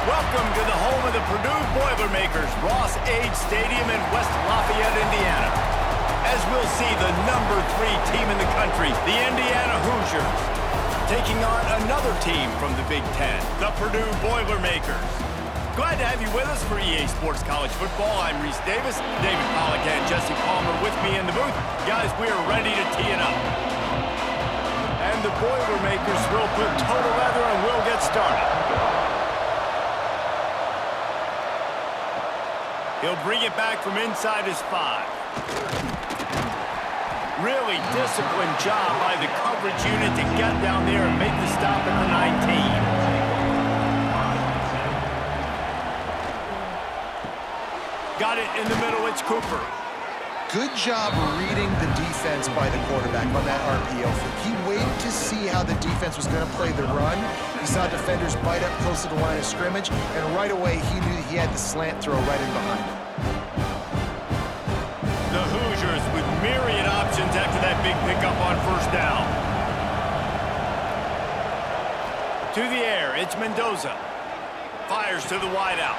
Welcome to the home of the Purdue Boilermakers, Ross Age Stadium in West Lafayette, Indiana. As we'll see, the number 3 team in the country, the Indiana Hoosiers, taking on another team from the Big Ten, the Purdue Boilermakers. Glad to have you with us for EA Sports College Football. I'm Reese Davis, David Pollack and Jesse Palmer with me in the booth. Guys, we are ready to tee it up. And the Boilermakers will put total leather and we'll get started. He'll bring it back from inside his 5. Really disciplined job by the coverage unit to get down there and make the stop at the 19. Got it in the middle, it's Cooper. Good job reading the defense by the quarterback on that RPO. He waited to see how the defense was going to play the run. He saw defenders bite up close to the line of scrimmage, and right away he knew he had the slant throw right in behind him. The Hoosiers with myriad options after that big pickup on first down. To the air, it's Mendoza. Fires to the wideout.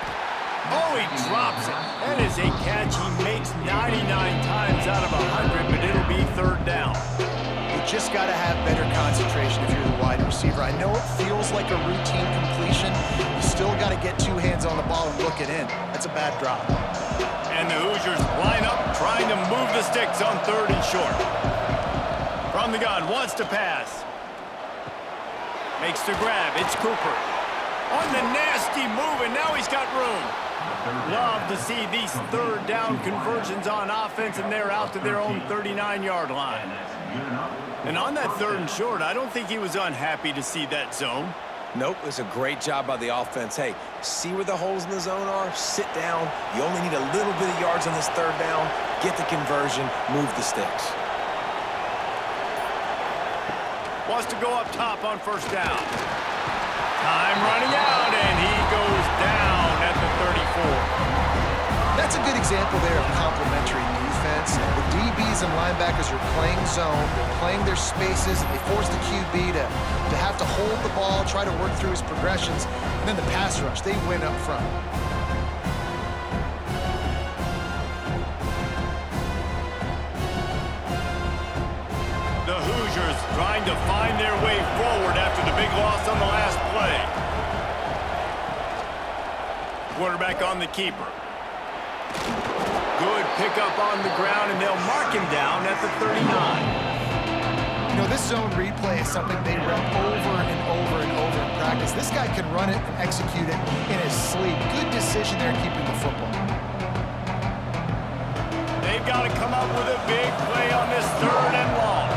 Oh, he drops it. That is a catch he makes 99 times out of 100, but it'll be third down. You just got to have better concentration if you're the wide receiver. I know it feels like a routine completion. You still got to get 2 hands on the ball and look it in. That's a bad drop. And the Hoosiers line up, trying to move the sticks on 3rd and short. From the gun, wants to pass. Makes the grab, it's Cooper. On the nasty move, and now he's got room. Love to see these 3rd down conversions on offense, and they're out to their own 39-yard line. And on that 3rd and short, I don't think he was unhappy to see that zone. Nope, it was a great job by the offense. Hey, see where the holes in the zone are? Sit down. You only need a little bit of yards on this 3rd down. Get the conversion, move the sticks. Wants to go up top on first down. Time running out, and he goes down at the 34. That's a good example there of complementary defense. The DBs and linebackers are playing zone, they're playing their spaces, and they force the QB to have to hold the ball, try to work through his progressions, and then the pass rush, they win up front. The Hoosiers trying to find their way forward after the big loss on the last play. Quarterback on the keeper. Good pickup on the ground, and they'll mark him down at the 39. You know, this zone replay is something they rep over and over and over in practice. This guy can run it and execute it in his sleep. Good decision there keeping the football. They've got to come up with a big play on this 3rd and long.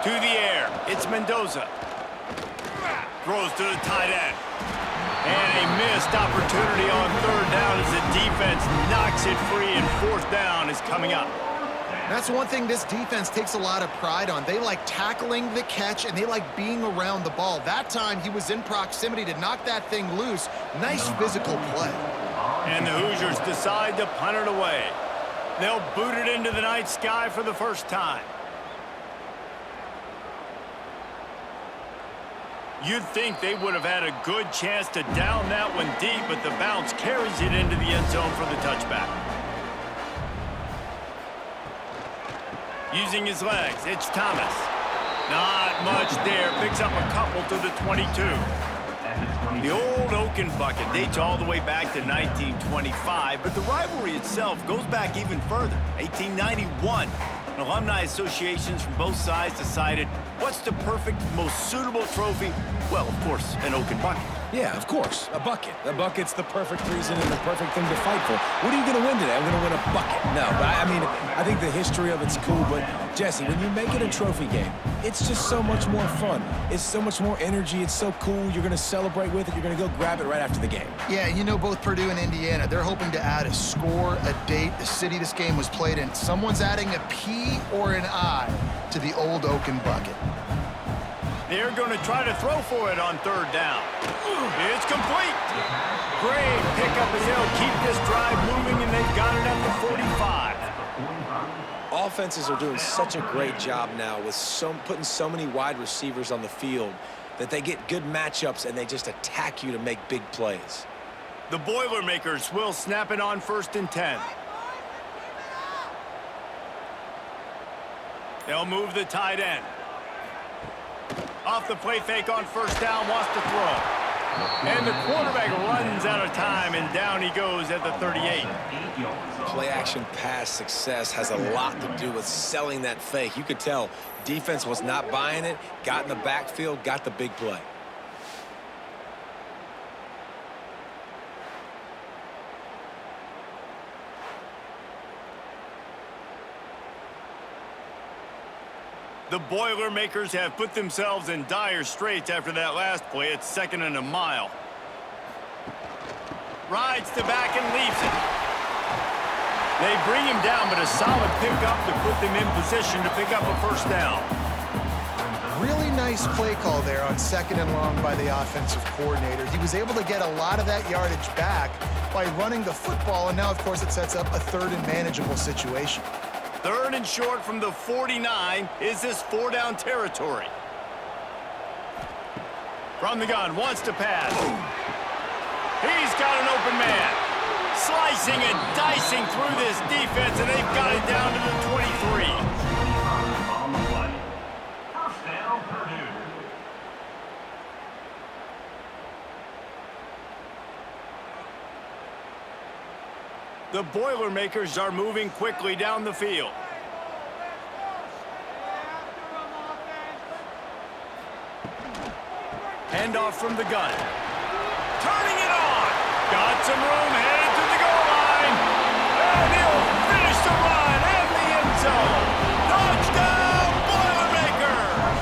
To the air, it's Mendoza. Throws to the tight end. And a missed opportunity on 3rd down as the defense knocks it free, and 4th down is coming up. That's one thing this defense takes a lot of pride on. They like tackling the catch, and they like being around the ball. That time, he was in proximity to knock that thing loose. Nice physical play. And the Hoosiers decide to punt it away. They'll boot it into the night sky for the first time. You'd think they would have had a good chance to down that one deep, but the bounce carries it into the end zone for the touchback. Using his legs, it's Thomas. Not much there. Picks up a couple to the 22. The old Oaken bucket dates all the way back to 1925, but the rivalry itself goes back even further. 1891. Alumni associations from both sides decided what's the perfect, most suitable trophy? Well, of course, an Oaken bucket. Yeah, of course, a bucket. A bucket's the perfect reason and the perfect thing to fight for. What are you going to win today? I'm going to win a bucket. No, but I mean, I think the history of it's cool, but Jesse, when you make it a trophy game, it's just so much more fun. It's so much more energy. It's so cool. You're going to celebrate with it. You're going to go grab it right after the game. Yeah, you know, both Purdue and Indiana, they're hoping to add a score, a date, the city this game was played in. Someone's adding a P or an I to the old Oaken bucket. They're going to try to throw for it on 3rd down. It's complete. Great pickup as they'll keep this drive moving, and they've got it at the 45. Offenses are doing such a great job now with putting so many wide receivers on the field that they get good matchups and they just attack you to make big plays. The Boilermakers will snap it on 1st and 10. They'll move the tight end. Off the play fake on 1st down, wants to throw. And the quarterback runs out of time, and down he goes at the 38. Play-action pass success has a lot to do with selling that fake. You could tell defense was not buying it, got in the backfield, got the big play. The Boilermakers have put themselves in dire straits after that last play. It's 2nd and a mile. Rides to back and leaves it. They bring him down, but a solid pickup to put them in position to pick up a 1st down. Really nice play call there on 2nd and long by the offensive coordinator. He was able to get a lot of that yardage back by running the football, and now, of course, it sets up a 3rd and manageable situation. 3rd and short from the 49. Is this 4-down territory? From the gun, wants to pass. He's got an open man. Slicing and dicing through this defense, and they've got it down to the 23. On the play. 1st down, Purdue. The Boilermakers are moving quickly down the field. Handoff from the gun. Turning it on. Got some room, headed to the goal line. And he'll finish the run and the end zone. Touchdown, Boilermakers!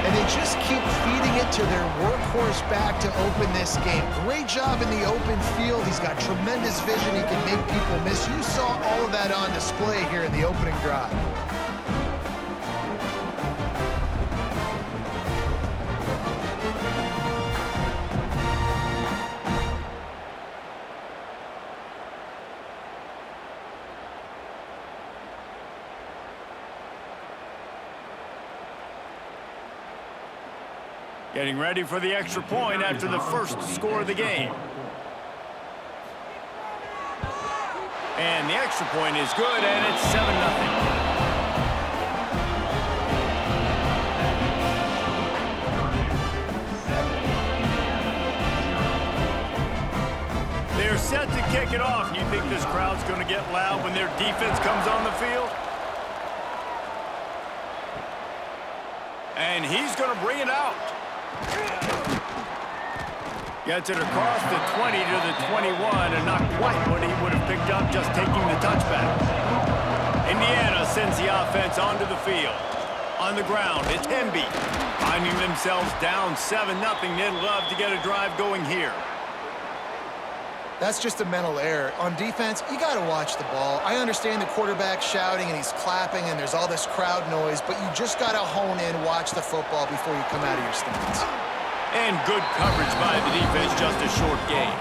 And they just keep feeding it to their workhorse back to open this game. Great job in the open field. He's got tremendous vision. He can make people miss. You saw all of that on display here in the opening drive. Getting ready for the extra point after the first score of the game. And the extra point is good, and it's 7-0. They're set to kick it off. You think this crowd's going to get loud when their defense comes on the field? And he's going to bring it out. Gets it across the 20 to the 21, and not quite what he would have picked up just taking the touchback. Indiana sends the offense onto the field. On the ground, it's Hemby. Finding themselves down 7-0, they'd love to get a drive going here. That's just a mental error. On defense, you got to watch the ball. I understand the quarterback shouting and he's clapping and there's all this crowd noise, but you just got to hone in, watch the football before you come out of your stance. And good coverage by the defense, just a short gain.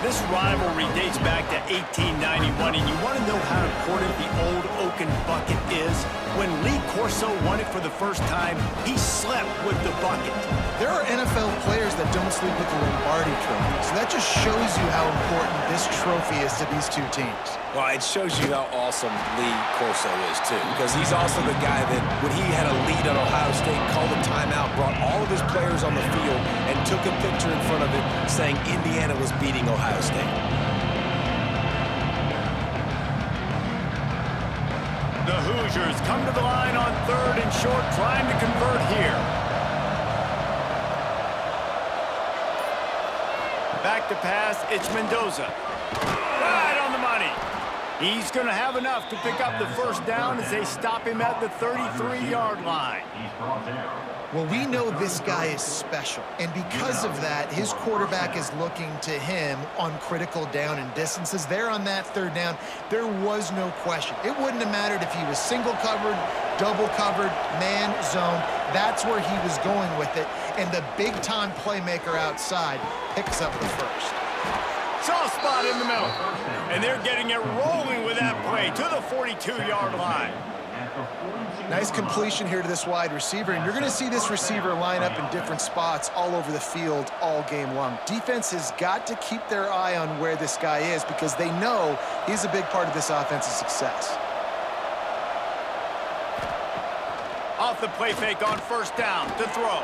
This rivalry dates back to 1891, and you want to know how important the old Oaken bucket is? When Lee Corso won it for the first time, he slept with the bucket. There are NFL players that don't sleep with the Lombardi trophy, so that just shows you how important this trophy is to these two teams. Well, it shows you how awesome Lee Corso is, too, because he's also the guy that, when he had a lead on Ohio State, called a timeout, brought all of his players on the field, and took a picture in front of it saying Indiana was beating Ohio State. The Hoosiers come to the line on 3rd and short, trying to convert here. Back to pass, it's Mendoza. Right on the money. He's going to have enough to pick up the first down as they stop him at the 33-yard line. Well, we know this guy is special, and because of that, his quarterback is looking to him on critical down and distances. There on that 3rd down, there was no question. It wouldn't have mattered if he was single covered, double covered, man, zone. That's where he was going with it, and the big-time playmaker outside picks up the first. Soft spot in the middle. And they're getting it rolling with that play to the 42-yard line. Nice completion here to this wide receiver, and you're going to see this receiver line up in different spots all over the field all game long. Defense has got to keep their eye on where this guy is because they know he's a big part of this offense's success. Off the play fake on first down to throw.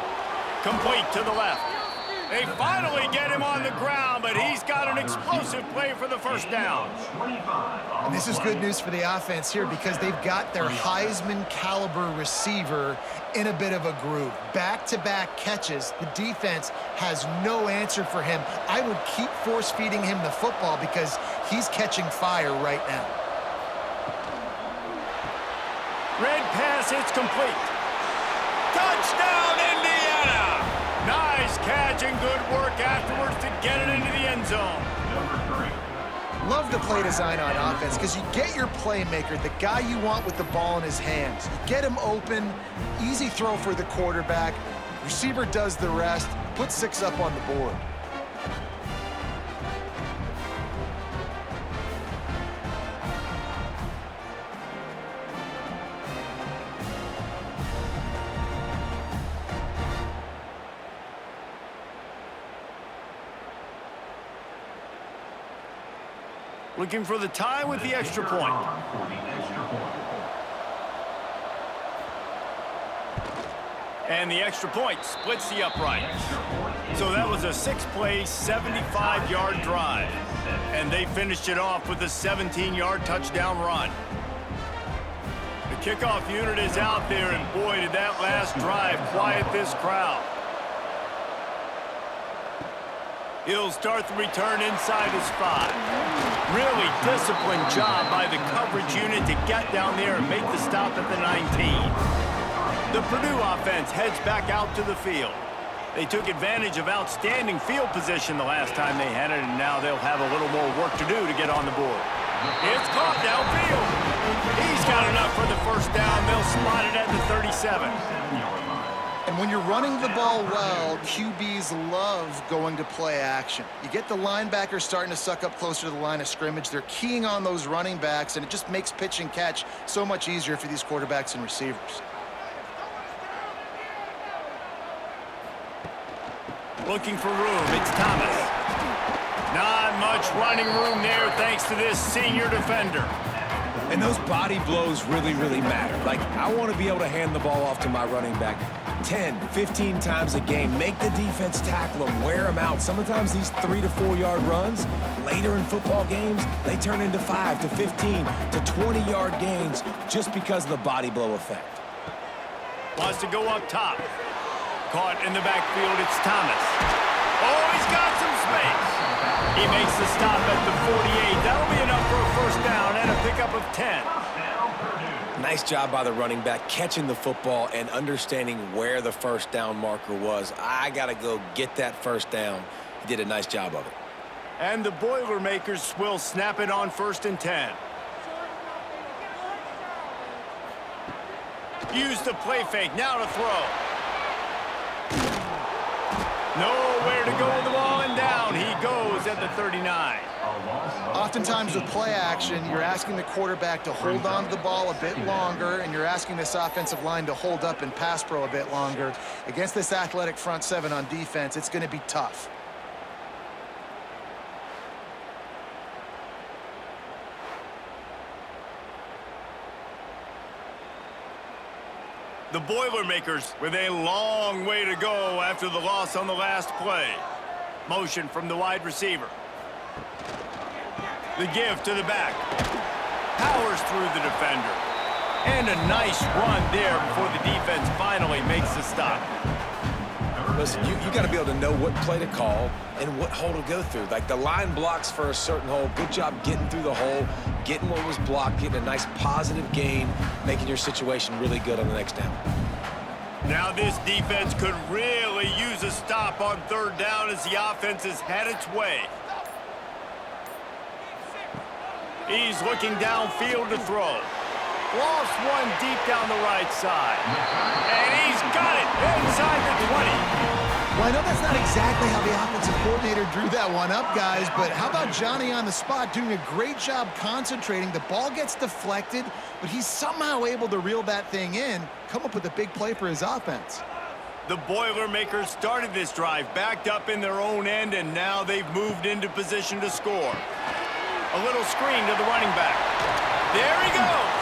Complete to the left. They finally get him on the ground, but he's got an explosive play for the first down. And this is good news for the offense here because they've got their Heisman caliber receiver in a bit of a groove. Back-to-back catches. The defense has no answer for him. I would keep force-feeding him the football because he's catching fire right now. Red pass, it's complete. Touchdown, Indiana! Nice catch and good work afterwards to get it into the end zone. Love the play design on offense because you get your playmaker, the guy you want with the ball in his hands. You get him open, easy throw for the quarterback. Receiver does the rest, put 6 up on the board. Looking for the tie with the extra point. And the extra point splits the upright. So that was a 6-play, 75-yard drive. And they finished it off with a 17-yard touchdown run. The kickoff unit is out there, and boy, did that last drive quiet this crowd. He'll start the return inside his 5. Really disciplined job by the coverage unit to get down there and make the stop at the 19. The Purdue offense heads back out to the field. They took advantage of outstanding field position the last time they had it, and now they'll have a little more work to do to get on the board. It's caught downfield. He's got enough for the first down. They'll spot it at the 37. And when you're running the ball well, QBs love going to play action. You get the linebackers starting to suck up closer to the line of scrimmage. They're keying on those running backs, and it just makes pitch and catch so much easier for these quarterbacks and receivers. Looking for room, it's Thomas. Not much running room there thanks to this senior defender. And those body blows really, really matter. Like, I want to be able to hand the ball off to my running back 10, 15 times a game. Make the defense tackle them, wear them out. Sometimes these 3 to 4 yard runs, later in football games, they turn into 5 to 15 to 20 yard gains just because of the body blow effect. Wants to go up top. Caught in the backfield, it's Thomas. Oh, he's got some space. He makes the stop at the 48. That'll be enough for a first down and a pickup of 10. Nice job by the running back, catching the football and understanding where the first down marker was. I got to go get that first down. He did a nice job of it. And the Boilermakers will snap it on 1st and 10. Use the play fake, now to throw. Nowhere to go with the ball, and down he goes at the 39. Oftentimes with play action, you're asking the quarterback to hold on to the ball a bit longer, and you're asking this offensive line to hold up and pass pro a bit longer. Against this athletic front 7 on defense, it's going to be tough. The Boilermakers with a long way to go after the loss on the last play. Motion from the wide receiver. The give to the back. Powers through the defender. And a nice run there before the defense finally makes the stop. Listen, you got to be able to know what play to call and what hole to go through. Like, the line blocks for a certain hole. Good job getting through the hole, getting what was blocked, getting a nice positive gain, making your situation really good on the next down. Now this defense could really use a stop on 3rd down as the offense has had its way. He's looking downfield to throw. Lost one deep down the right side. And he's got it inside the 20. Well, I know that's not exactly how the offensive coordinator drew that one up, guys, but how about Johnny on the spot doing a great job concentrating? The ball gets deflected, but he's somehow able to reel that thing in, come up with a big play for his offense. The Boilermakers started this drive backed up in their own end, and now they've moved into position to score. A little screen to the running back. There he goes.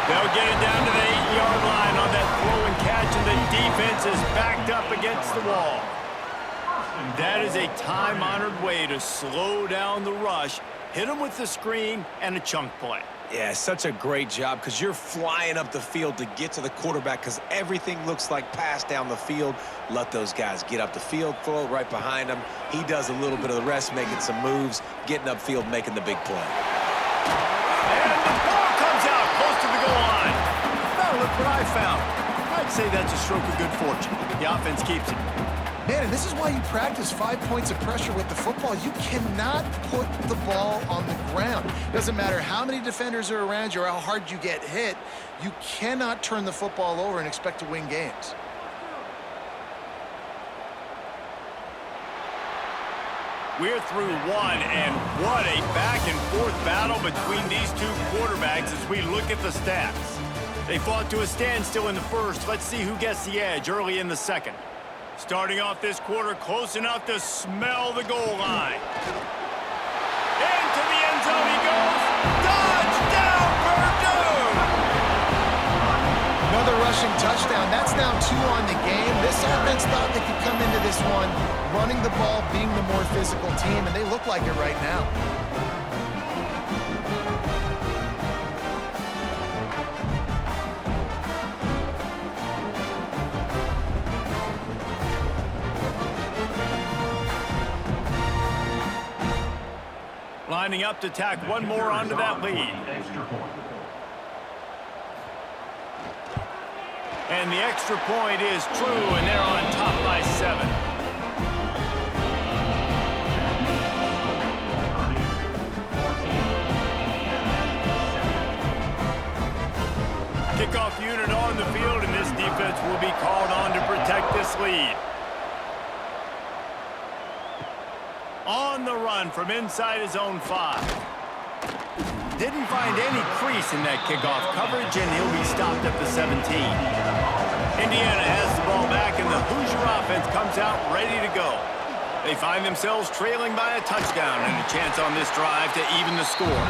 They'll get it down to the 8-yard line on that throw and catch, and the defense is backed up against the wall. That is a time-honored way to slow down the rush, hit them with the screen, and a chunk play. Yeah, such a great job because you're flying up the field to get to the quarterback because everything looks like pass down the field. Let those guys get up the field, throw it right behind him. He does a little bit of the rest, making some moves, getting upfield, making the big play. And the ball comes out close to the goal line. Now look what I found. I'd say that's a stroke of good fortune. The offense keeps it. Man, and this is why you practice 5 points of pressure with the football. You cannot put the ball on the ground. Doesn't matter how many defenders are around you or how hard you get hit. You cannot turn the football over and expect to win games. We're through one, and what a back-and-forth battle between these two quarterbacks as we look at the stats. They fought to a standstill in the first. Let's see who gets the edge early in the second. Starting off this quarter close enough to smell the goal line. Into the end zone he goes. Touchdown, Purdue! Another rushing touchdown. That's now 2 on the game. This offense thought they could come into this one running the ball, being the more physical team, and they look like it right now. Lining up to tack one more onto that lead. And the extra point is true, and they're on top by 7. Kickoff unit on the field, and this defense will be called on to protect this lead. On the run from inside his own 5. Didn't find any crease in that kickoff coverage, and he'll be stopped at the 17. Indiana has the ball back, and the Hoosier offense comes out ready to go. They find themselves trailing by a touchdown and a chance on this drive to even the score.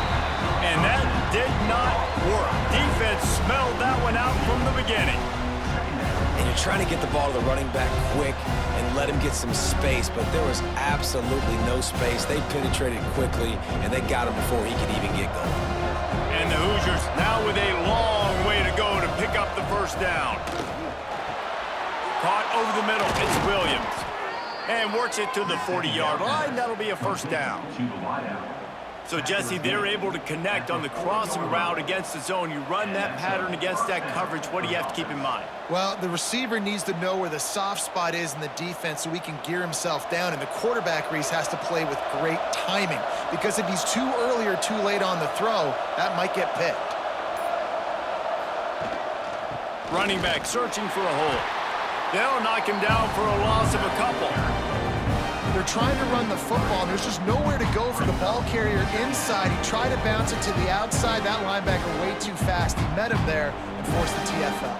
And that did not work. Defense smelled that one out from the beginning. And you're trying to get the ball to the running back quick and let him get some space, but there was absolutely no space. They penetrated quickly, and they got him before he could even get going. And the Hoosiers now with a long way to go to pick up the first down. Caught over the middle, it's Williams. And works it to the 40-yard line. That'll be a first down. So, Jesse, they're able to connect on the crossing route against the zone. You run that pattern against that coverage. What do you have to keep in mind? Well, the receiver needs to know where the soft spot is in the defense so he can gear himself down. And the quarterback, Reese, has to play with great timing. Because if he's too early or too late on the throw, that might get picked. Running back searching for a hole. They'll knock him down for a loss of a couple. They're trying to run the football, and there's just nowhere to go for the ball carrier inside. He tried to bounce it to the outside. That linebacker way too fast. He met him there and forced the TFL.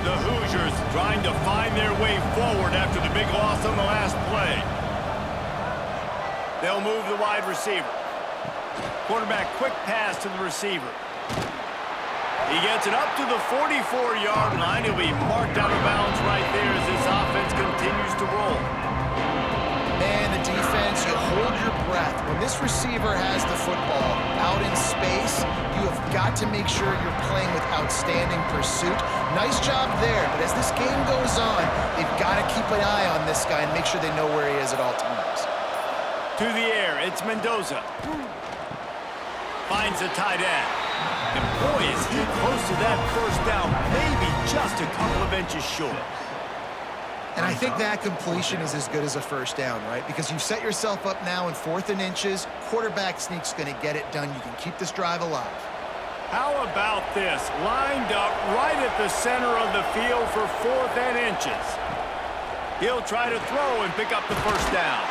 The Hoosiers trying to find their way forward after the big loss on the last play. They'll move the wide receiver. Quarterback quick pass to the receiver. He gets it up to the 44-yard line. He'll be marked out of bounds right there as this offense continues to roll. Man, the defense, you hold your breath. When this receiver has the football out in space, you have got to make sure you're playing with outstanding pursuit. Nice job there, but as this game goes on, they've got to keep an eye on this guy and make sure they know where he is at all times. To the air, it's Mendoza. Finds the tight end. And boy, is he close to that first down, maybe just a couple of inches short. And I think that completion is as good as a first down, right? Because you've set yourself up now in 4th and inches. Quarterback sneak's going to get it done. You can keep this drive alive. How about this? Lined up right at the center of the field for 4th and inches. He'll try to throw and pick up the first down.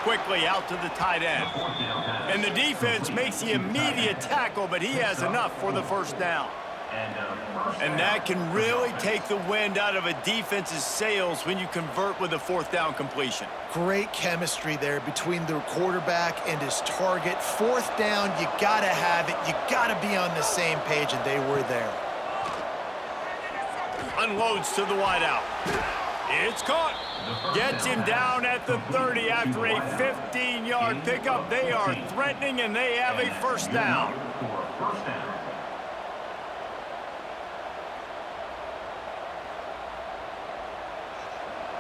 Quickly out to the tight end. And the defense makes the immediate tackle, but he has enough for the first down. And that can really take the wind out of a defense's sails when you convert with a 4th down completion. Great chemistry there between the quarterback and his target. 4th down, you gotta have it. You gotta be on the same page, and they were there. Unloads to the wideout. It's caught. Gets him down at the 30 after a 15-yard pickup. They are threatening, and they have a first down.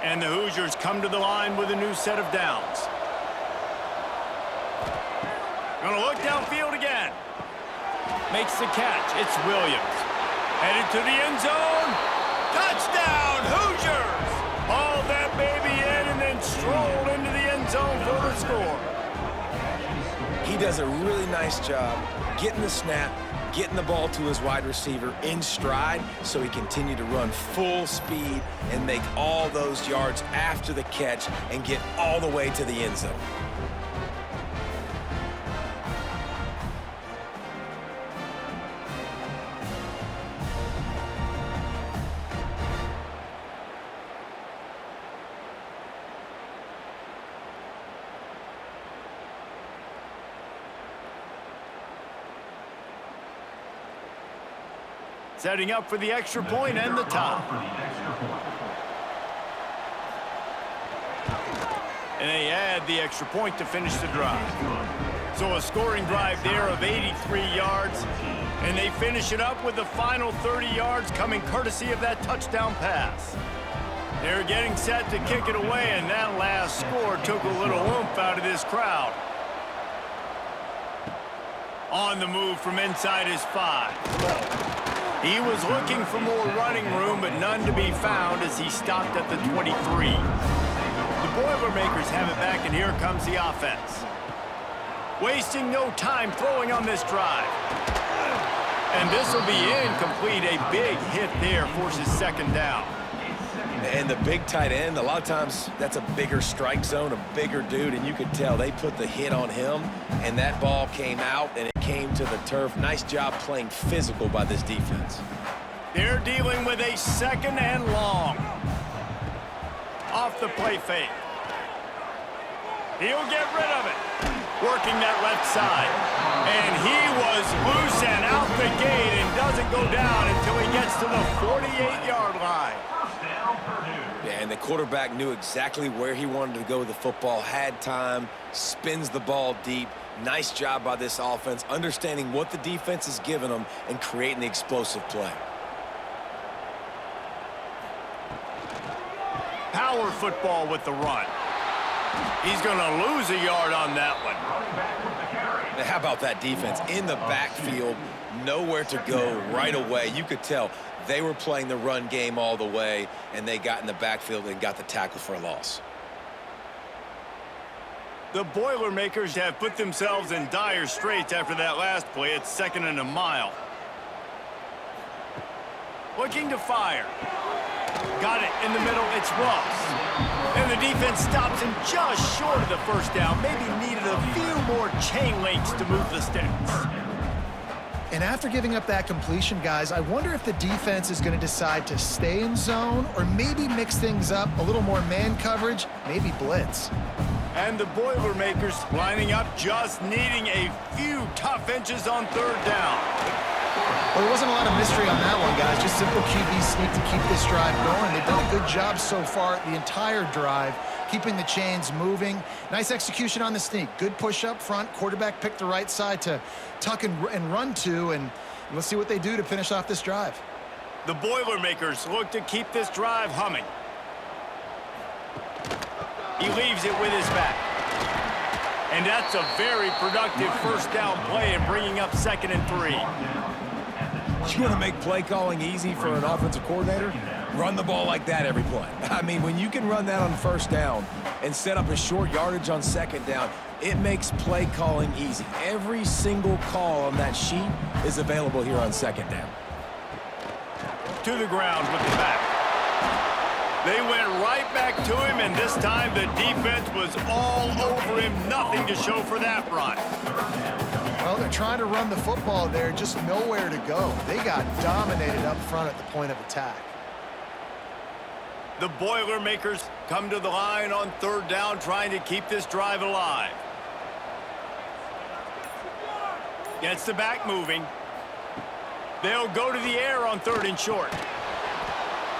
And the Hoosiers come to the line with a new set of downs. Gonna look downfield again. Makes the catch. It's Williams. Headed to the end zone. Touchdown, Hoosiers! Haul that baby in and then stroll into the end zone for the score. He does a really nice job getting the snap, getting the ball to his wide receiver in stride so he continued to run full speed and make all those yards after the catch and get all the way to the end zone. Setting up for the extra point and the tie. And they add the extra point to finish the drive. So a scoring drive there of 83 yards. And they finish it up with the final 30 yards coming courtesy of that touchdown pass. They're getting set to kick it away, and that last score took a little oomph out of this crowd. On the move from inside his 5. He was looking for more running room, but none to be found as he stopped at the 23. The Boilermakers have it back, and here comes the offense. Wasting no time throwing on this drive. And this will be incomplete. A big hit there forces 2nd down. And the big tight end, a lot of times that's a bigger strike zone, a bigger dude, and you could tell they put the hit on him, and that ball came out, and it came to the turf. Nice job playing physical by this defense. They're dealing with a 2nd and long. Off the play fake. He'll get rid of it. Working that left side. And he was loose and out the gate and doesn't go down until he gets to the 48-yard line. Yeah, and the quarterback knew exactly where he wanted to go with the football, had time, spins the ball deep. Nice job by this offense, understanding what the defense is giving them and creating the explosive play. Power football with the run. He's going to lose a yard on that one. Now, how about that defense in the backfield, nowhere to go right away. You could tell they were playing the run game all the way, and they got in the backfield and got the tackle for a loss. The Boilermakers have put themselves in dire straits after that last play. It's 2nd and a mile. Looking to fire. Got it in the middle. It's Ross. And the defense stops him just short of the first down. Maybe needed a few more chain links to move the sticks. And after giving up that completion, guys, I wonder if the defense is going to decide to stay in zone or maybe mix things up, a little more man coverage, maybe blitz. And the Boilermakers lining up, just needing a few tough inches on 3rd down. Well, there wasn't a lot of mystery on that one, guys. Just simple QB sneak to keep this drive going. They've done a good job so far the entire drive, keeping the chains moving. Nice execution on the sneak. Good push up front. Quarterback picked the right side to tuck and run to, and let's see what they do to finish off this drive. The Boilermakers look to keep this drive humming. He leaves it with his back. And that's a very productive first down play and bringing up 2nd and 3. You want to make play calling easy for an offensive coordinator? Run the ball like that every play. I mean, when you can run that on first down and set up a short yardage on second down, it makes play calling easy. Every single call on that sheet is available here on second down. To the ground with the back. They went right back to him, and this time the defense was all over him. Nothing to show for that run. Well, they're trying to run the football there, just nowhere to go. They got dominated up front at the point of attack. The Boilermakers come to the line on third down, trying to keep this drive alive. Gets the back moving. They'll go to the air on third and short.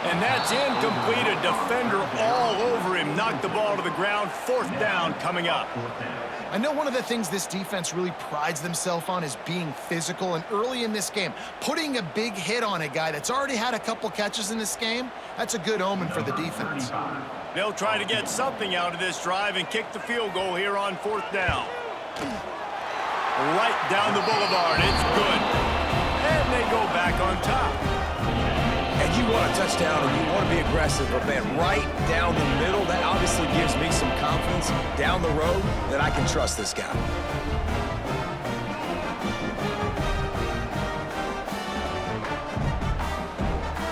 And that's incomplete. A defender all over him. Knocked the ball to the ground. Fourth down coming up. I know one of the things this defense really prides themselves on is being physical, and early in this game, putting a big hit on a guy that's already had a couple catches in this game, that's a good omen for the defense. They'll try to get something out of this drive and kick the field goal here on fourth down. Right down the boulevard. It's good. And they go back on top. And you want a touchdown and you want to be aggressive, but man, right down the middle, that obviously gives me some confidence down the road that I can trust this guy.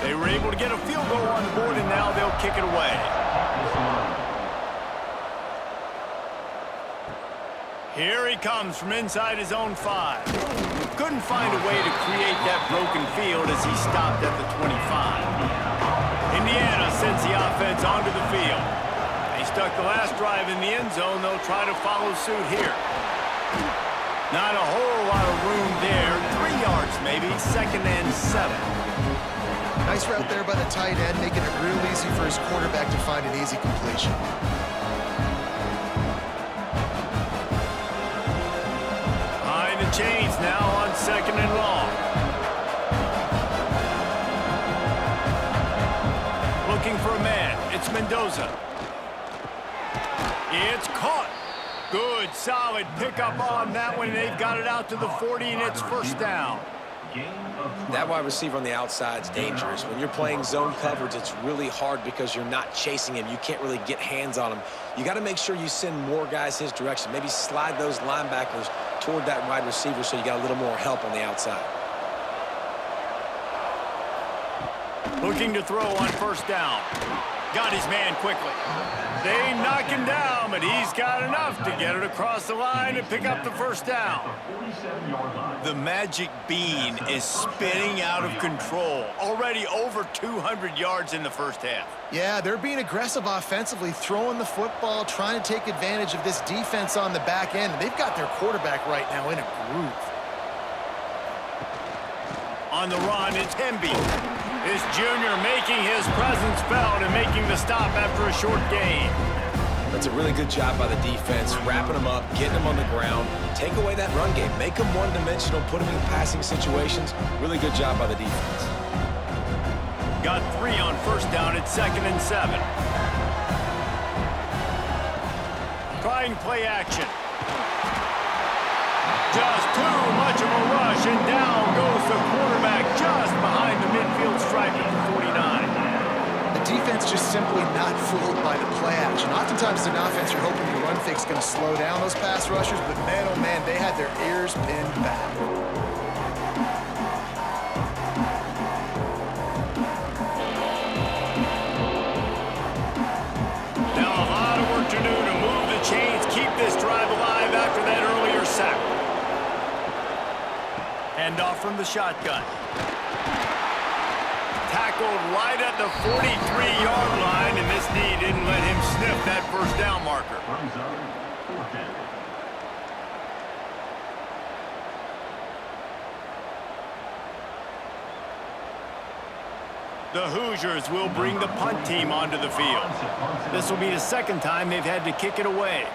They were able to get a field goal on the board, and now they'll kick it away. Here he comes from inside his own 5. Couldn't find a way to create that broken field as he stopped at the 25. Indiana sends the offense onto the field. They stuck the last drive in the end zone. They'll try to follow suit here. Not a whole lot of room there. 3 yards maybe, second and 7. Nice route there by the tight end, making it real easy for his quarterback to find an easy completion. Behind the chains now on second and long. Looking for a man. It's Mendoza. It's caught. Good, solid pickup on that one. They've got it out to the 40, and it's first down. That wide receiver on the outside is dangerous. When you're playing zone coverage, it's really hard because you're not chasing him. You can't really get hands on him. You got to make sure you send more guys his direction. Maybe slide those linebackers toward that wide receiver so you got a little more help on the outside. Looking to throw on first down. Got his man quickly. They knock him down, but he's got enough to get it across the line and pick up the first down. The magic bean is spinning out of control. Already over 200 yards in the first half. Yeah, they're being aggressive offensively, throwing the football, trying to take advantage of this defense on the back end. They've got their quarterback right now in a groove. On the run, it's Hemby. This junior making his presence felt and making the stop after a short gain. That's a really good job by the defense, wrapping them up, getting them on the ground. Take away that run game. Make them one-dimensional, put them in passing situations. Really good job by the defense. Got 3 on first down at second and 7. Trying play action. Just too much of a rush, and down goes the quarterback just behind the midfield stripe at the 49. The defense just simply not fooled by the play action. Oftentimes as an offense, you're hoping your run fake's going to slow down those pass rushers, but man, oh man, they had their ears pinned back. Now a lot of work to do to move the chains, keep this drive alive after that earlier sack. Hand off from the shotgun. Tackled right at the 43-yard line, and this knee didn't let him sniff that first down marker. The Hoosiers will bring the punt team onto the field. This will be the second time they've had to kick it away.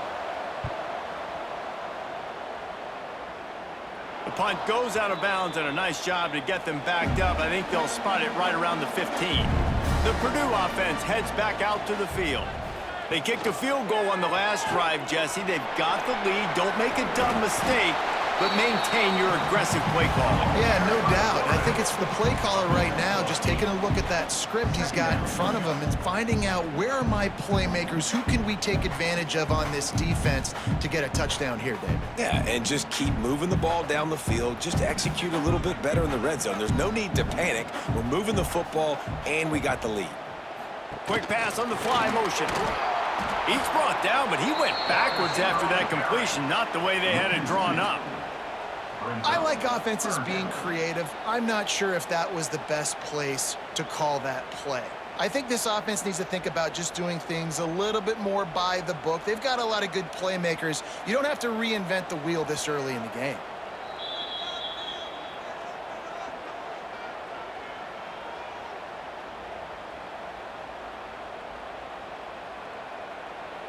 The punt goes out of bounds, and a nice job to get them backed up. I think they'll spot it right around the 15. The Purdue offense heads back out to the field. They kicked a field goal on the last drive, Jesse. They've got the lead. Don't make a dumb mistake. but maintain your aggressive play calling. Yeah, no doubt. I think it's the play caller right now just taking a look at that script he's got in front of him and finding out where are my playmakers, who can we take advantage of on this defense to get a touchdown here, David. Yeah, and just keep moving the ball down the field. Just execute a little bit better in the red zone. There's no need to panic. We're moving the football, and we got the lead. Quick pass on the fly motion. He's brought down, but he went backwards after that completion, not the way they had it drawn up. I like offenses being creative. I'm not sure if that was the best place to call that play. I think this offense needs to think about just doing things a little bit more by the book. They've got a lot of good playmakers. You don't have to reinvent the wheel this early in the game.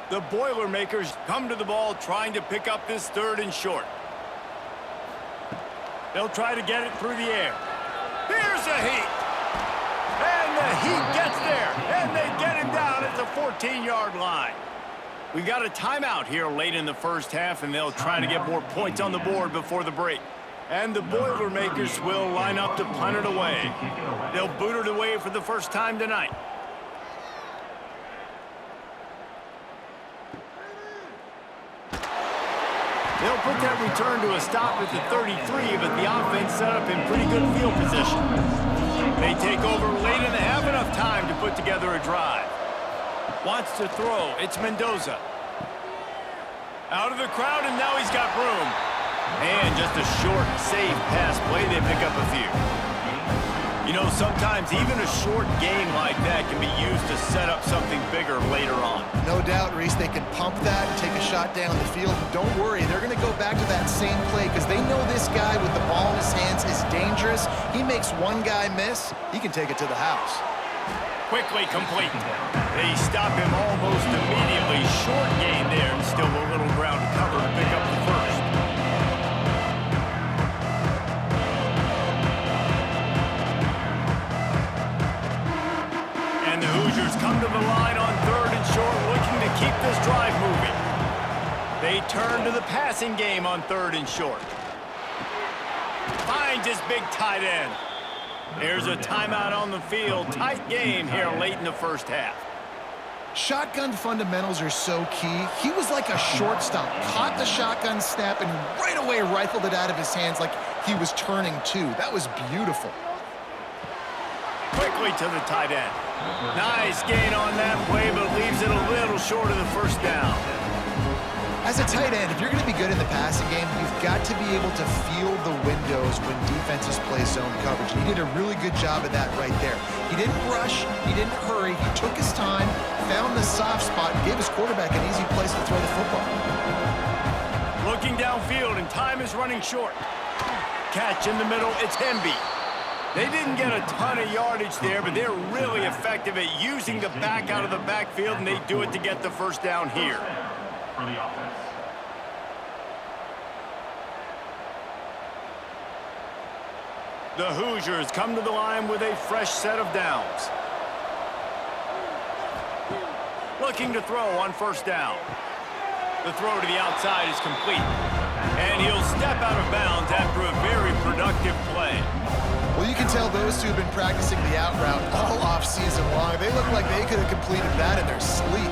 The Boilermakers come to the ball trying to pick up this 3rd and short. They'll try to get it through the air. Here's a heat. And the heat gets there. And they get him down at the 14-yard line. We got a timeout here late in the first half, and they'll try to get more points on the board before the break. And the Boilermakers will line up to punt it away. They'll boot it away for the first time tonight. They'll put that return to a stop at the 33, but the offense set up in pretty good field position. They take over late in the half, enough time to put together a drive. Wants to throw. It's Mendoza. Out of the crowd, and now he's got room. And just a short, safe pass play. They pick up a few. You know, sometimes even a short game like that can be used to set up something bigger later on. No doubt, Reese, they can pump that and take a shot down the field. Don't worry, they're going to go back to that same play because they know this guy with the ball in his hands is dangerous. He makes one guy miss, he can take it to the house. Quickly complete. They stop him almost immediately. Short gain there and still a little ground to cover to pick up the first. And the Hoosiers come to the line on 3rd and short, looking to keep this drive moving. They turn to the passing game on 3rd and short. Finds his big tight end. There's a timeout on the field. Tight game here late in the first half. Shotgun fundamentals are so key. He was like a shortstop, caught the shotgun snap, and right away rifled it out of his hands like he was turning two. That was beautiful. Quickly to the tight end. Nice gain on that play, but leaves it a little short of the first down. As a tight end, if you're going to be good in the passing game, you've got to be able to feel the windows when defenses play zone coverage. He did a really good job of that right there. He didn't rush, he didn't hurry, he took his time, found the soft spot, and gave his quarterback an easy place to throw the football. Looking downfield, and time is running short. Catch in the middle, it's Hemby. They didn't get a ton of yardage there, but they're really effective at using the back out of the backfield, and they do it to get the first down here. For the offense. The Hoosiers come to the line with a fresh set of downs. Looking to throw on first down. The throw to the outside is complete. And he'll step out of bounds after a very productive play. Well, you can tell those two have been practicing the out route all off-season long. They look like they could have completed that in their sleep.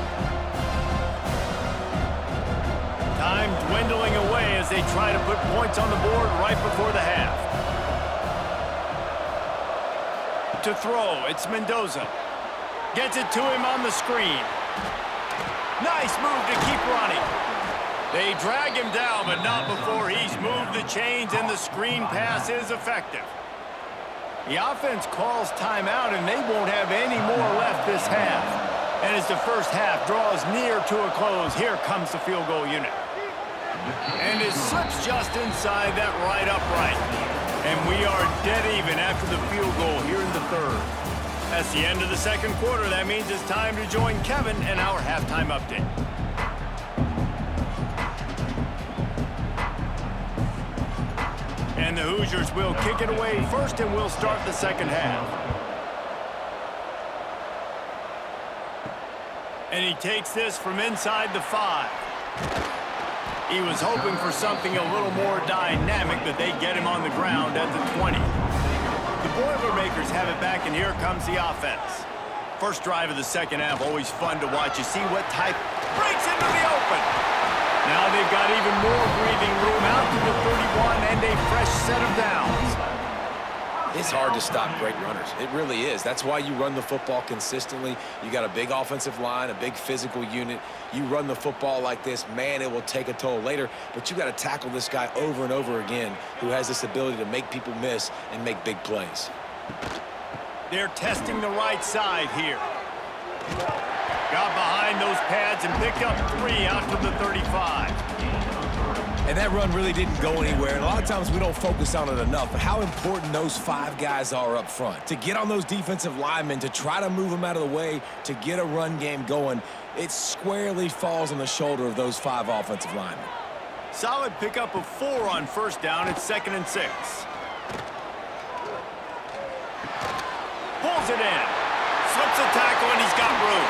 Time dwindling away as they try to put points on the board right before the half. To throw, it's Mendoza. Gets it to him on the screen. Nice move to keep running. They drag him down, but not before he's moved the chains, and the screen pass is effective. The offense calls timeout, and they won't have any more left this half. And as the first half draws near to a close, here comes the field goal unit. And it slips just inside that right upright. And we are dead even after the field goal here in the third. That's the end of the second quarter. That means it's time to join Kevin and our halftime update. And the Hoosiers will kick it away first, and we'll start the second half. And he takes this from inside the 5. He was hoping for something a little more dynamic, but they get him on the ground at the 20. The Boilermakers have it back, and here comes the offense. First drive of the second half, always fun to watch. You see what type breaks into the open. Now they've got even more breathing room out to the 31 and a fresh set of downs. It's hard to stop great runners. It really is. That's why you run the football consistently. You got a big offensive line, a big physical unit. You run the football like this, man, it will take a toll later. But you got to tackle this guy over and over again who has this ability to make people miss and make big plays. They're testing the right side here. Got behind those pads and picked up 3 out to the 35. And that run really didn't go anywhere. And a lot of times we don't focus on it enough, but how important those 5 guys are up front. To get on those defensive linemen, to try to move them out of the way, to get a run game going, it squarely falls on the shoulder of those 5 offensive linemen. Solid pickup of 4 on first down. It's 2nd and 6. Pulls it in. Slips a tackle, and he's got room.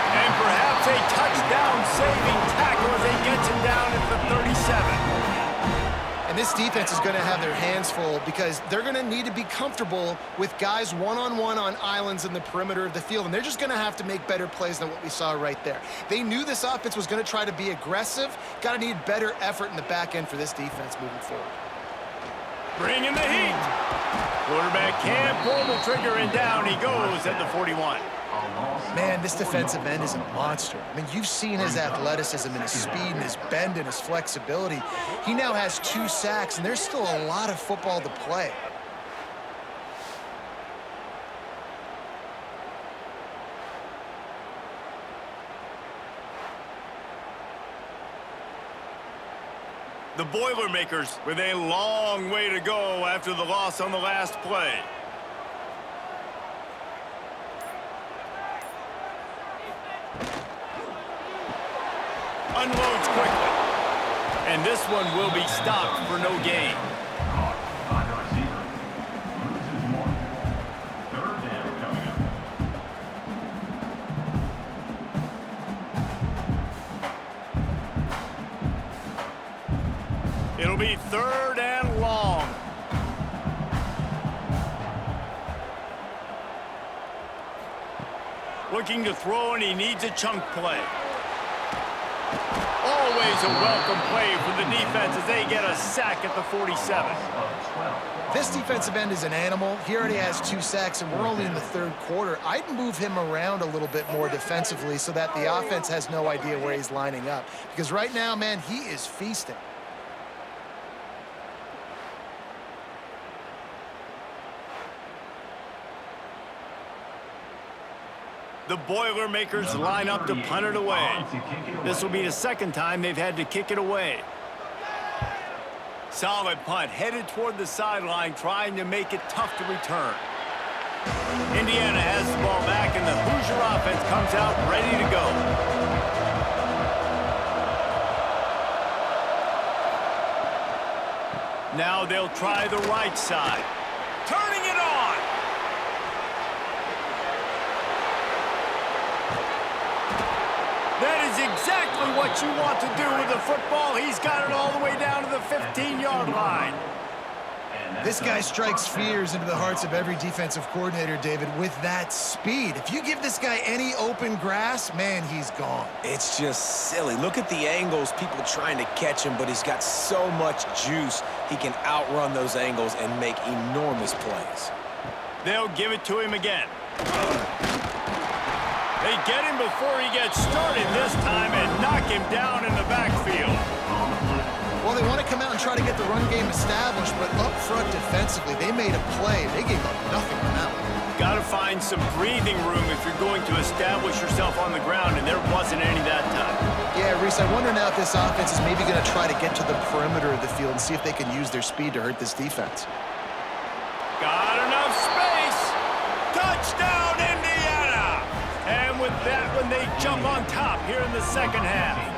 And perhaps a touchdown-saving tackle as he gets him down at the 37. And this defense is going to have their hands full because they're going to need to be comfortable with guys one-on-one on islands in the perimeter of the field, and they're just going to have to make better plays than what we saw right there. They knew this offense was going to try to be aggressive. Got to need better effort in the back end for this defense moving forward. Bringing the heat. Quarterback can't pull the trigger, and down he goes at the 41. Man, this defensive end is a monster. I mean, you've seen his athleticism and his speed and his bend and his flexibility. He now has 2 sacks, and there's still a lot of football to play. The Boilermakers with a long way to go after the loss on the last play. Unloads quickly. And this one will be stopped for no gain. By the receiver. Loses 1. 3rd down coming up. It'll be 3rd and long. Looking to throw, and he needs a chunk play. Always a welcome play for the defense as they get a sack at the 47. This defensive end is an animal. He already has 2 sacks, and we're only in the 3rd quarter. I'd move him around a little bit more defensively so that the offense has no idea where he's lining up. Because right now, man, he is feasting. The Boilermakers line up to punt it away. This will be the 2nd time they've had to kick it away. Solid punt, headed toward the sideline, trying to make it tough to return. Indiana has the ball back, and the Hoosier offense comes out ready to go. Now they'll try the right side. Turning it on! That is exactly what you want to do with the football. He's got it all the way down to the 15-yard line. This guy strikes fears into the hearts of every defensive coordinator, David, with that speed. If you give this guy any open grass, man, he's gone. It's just silly. Look at the angles, people trying to catch him, but he's got so much juice. He can outrun those angles and make enormous plays. They'll give it to him again. They get him before he gets started this time and knock him down in the backfield. Well, they want to come out and try to get the run game established, but up front defensively, they made a play. They gave up nothing on that one. Got to find some breathing room if you're going to establish yourself on the ground, and there wasn't any that time. Yeah, Reese, I wonder now if this offense is maybe going to try to get to the perimeter of the field and see if they can use their speed to hurt this defense. Got enough space. Touchdown, Indiana! And with that one, they jump on top here in the 2nd half.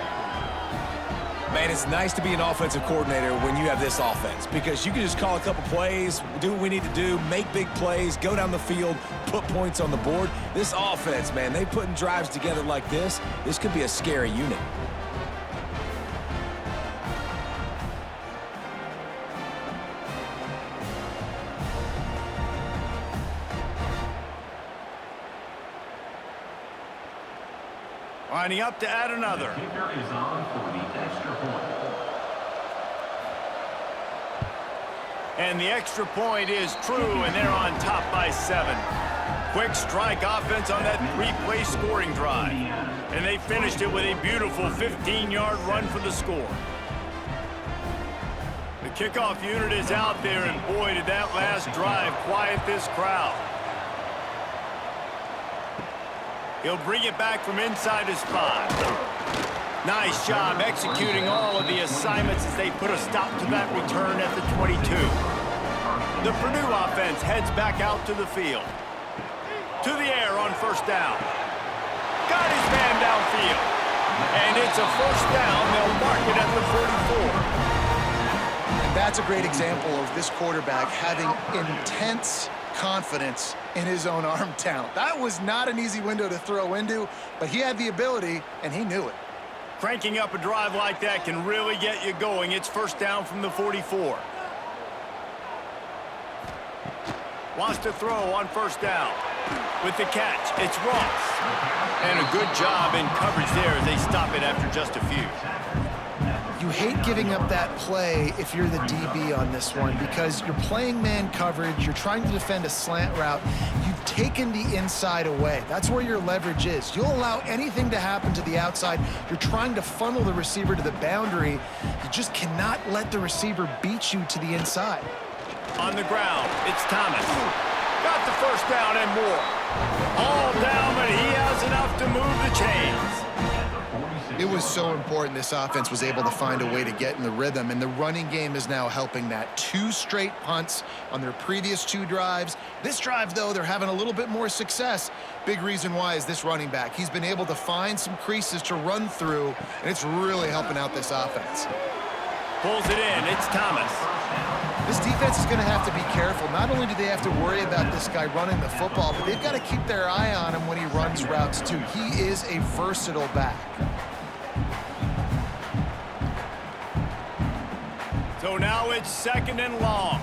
Man, it's nice to be an offensive coordinator when you have this offense because you can just call a couple plays, do what we need to do, make big plays, go down the field, put points on the board. This offense, man, they putting drives together like this could be a scary unit. Lining up to add another. Kicker is on for the extra point. And the extra point is true, and they're on top by 7. Quick strike offense on that 3-play scoring drive. And they finished it with a beautiful 15-yard run for the score. The kickoff unit is out there, and boy, did that last drive quiet this crowd. He'll bring it back from inside his 5. Nice job executing all of the assignments as they put a stop to that return at the 22. The Purdue offense heads back out to the field. To the air on first down. Got his man downfield. And it's a first down. They'll mark it at the 44. And that's a great example of this quarterback having intense confidence in his own arm talent. That was not an easy window to throw into, but he had the ability, and he knew it. Cranking up a drive like that can really get you going. It's first down from the 44. Wants to throw on first down. With the catch, it's Ross. And a good job in coverage there as they stop it after just a few. You hate giving up that play if you're the DB on this one because you're playing man coverage, you're trying to defend a slant route, you've taken the inside away. That's where your leverage is. You'll allow anything to happen to the outside. You're trying to funnel the receiver to the boundary. You just cannot let the receiver beat you to the inside. On the ground, it's Thomas. Got the first down and more. All down, but he has enough to move the chains. It was so important this offense was able to find a way to get in the rhythm, and the running game is now helping that. 2 straight punts on their previous 2 drives. This drive, though, they're having a little bit more success. Big reason why is this running back. He's been able to find some creases to run through, and it's really helping out this offense. Pulls it in. It's Thomas. This defense is going to have to be careful. Not only do they have to worry about this guy running the football, but they've got to keep their eye on him when he runs routes, too. He is a versatile back. So now it's second and long.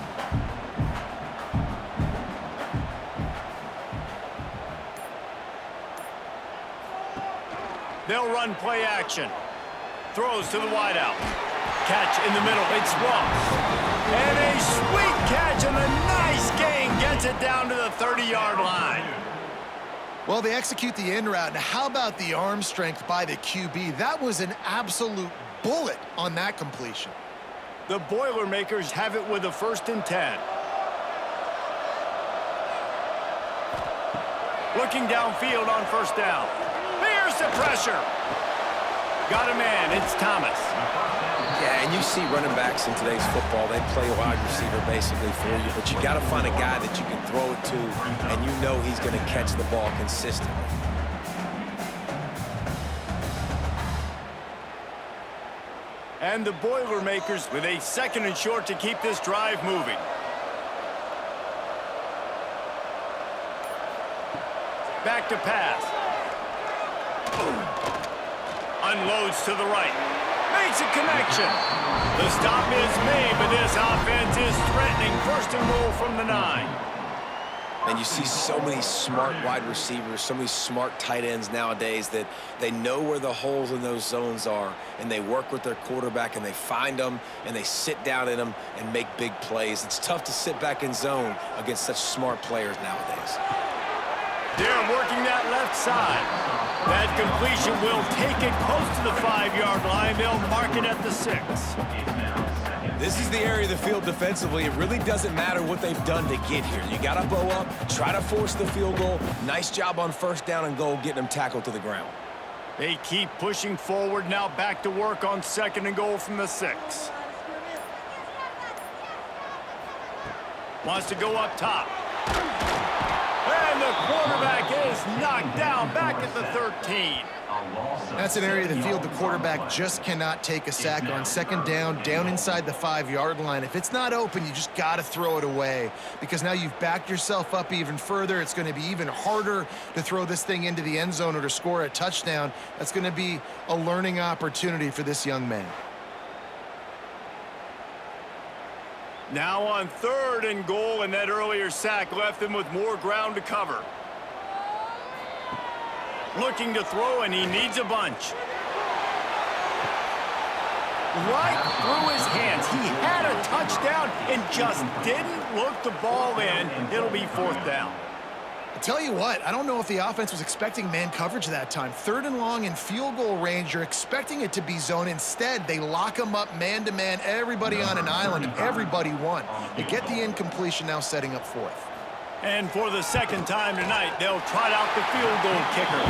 They'll run play action. Throws to the wideout. Catch in the middle. It's Ross. And a sweet catch and a nice gain gets it down to the 30-yard line. Well, they execute the in route. Now, how about the arm strength by the QB? That was an absolute bullet on that completion. The Boilermakers have it with a 1st and 10. Looking downfield on first down. Here's the pressure. Got a man. It's Thomas. Yeah, and you see running backs in today's football, they play wide receiver basically for you, but you got to find a guy that you can throw it to, and you know he's going to catch the ball consistently. And the Boilermakers with a 2nd and short to keep this drive moving. Back to pass. Unloads to the right. Makes a connection. The stop is made, but this offense is threatening. 1st and goal from the 9. And you see so many smart wide receivers, so many smart tight ends nowadays that they know where the holes in those zones are, and they work with their quarterback, and they find them, and they sit down in them and make big plays. It's tough to sit back in zone against such smart players nowadays. They're working that left side. That completion will take it close to the 5-yard line. They'll mark it at the 6. This is the area of the field defensively. It really doesn't matter what they've done to get here. You got to bow up, try to force the field goal. Nice job on 1st down and goal, getting them tackled to the ground. They keep pushing forward. Now back to work on 2nd and goal from the 6. Wants to go up top. And the quarterback is knocked down back at the 13. That's an area of the field the quarterback just cannot take a sack on. 2nd down inside the 5-yard line. If it's not open, you just got to throw it away because now you've backed yourself up even further. It's going to be even harder to throw this thing into the end zone or to score a touchdown. That's going to be a learning opportunity for this young man. Now on 3rd and goal, and that earlier sack left them with more ground to cover. Looking to throw, and he needs a bunch. Right through his hands. He had a touchdown and just didn't look the ball in. It'll be 4th down. I tell you what, I don't know if the offense was expecting man coverage that time. 3rd and long in field goal range, you're expecting it to be zone. Instead, they lock him up man-to-man, everybody on an island, and everybody won. They get the incompletion, now setting up 4th. And for the 2nd time tonight, they'll trot out the field goal kicker.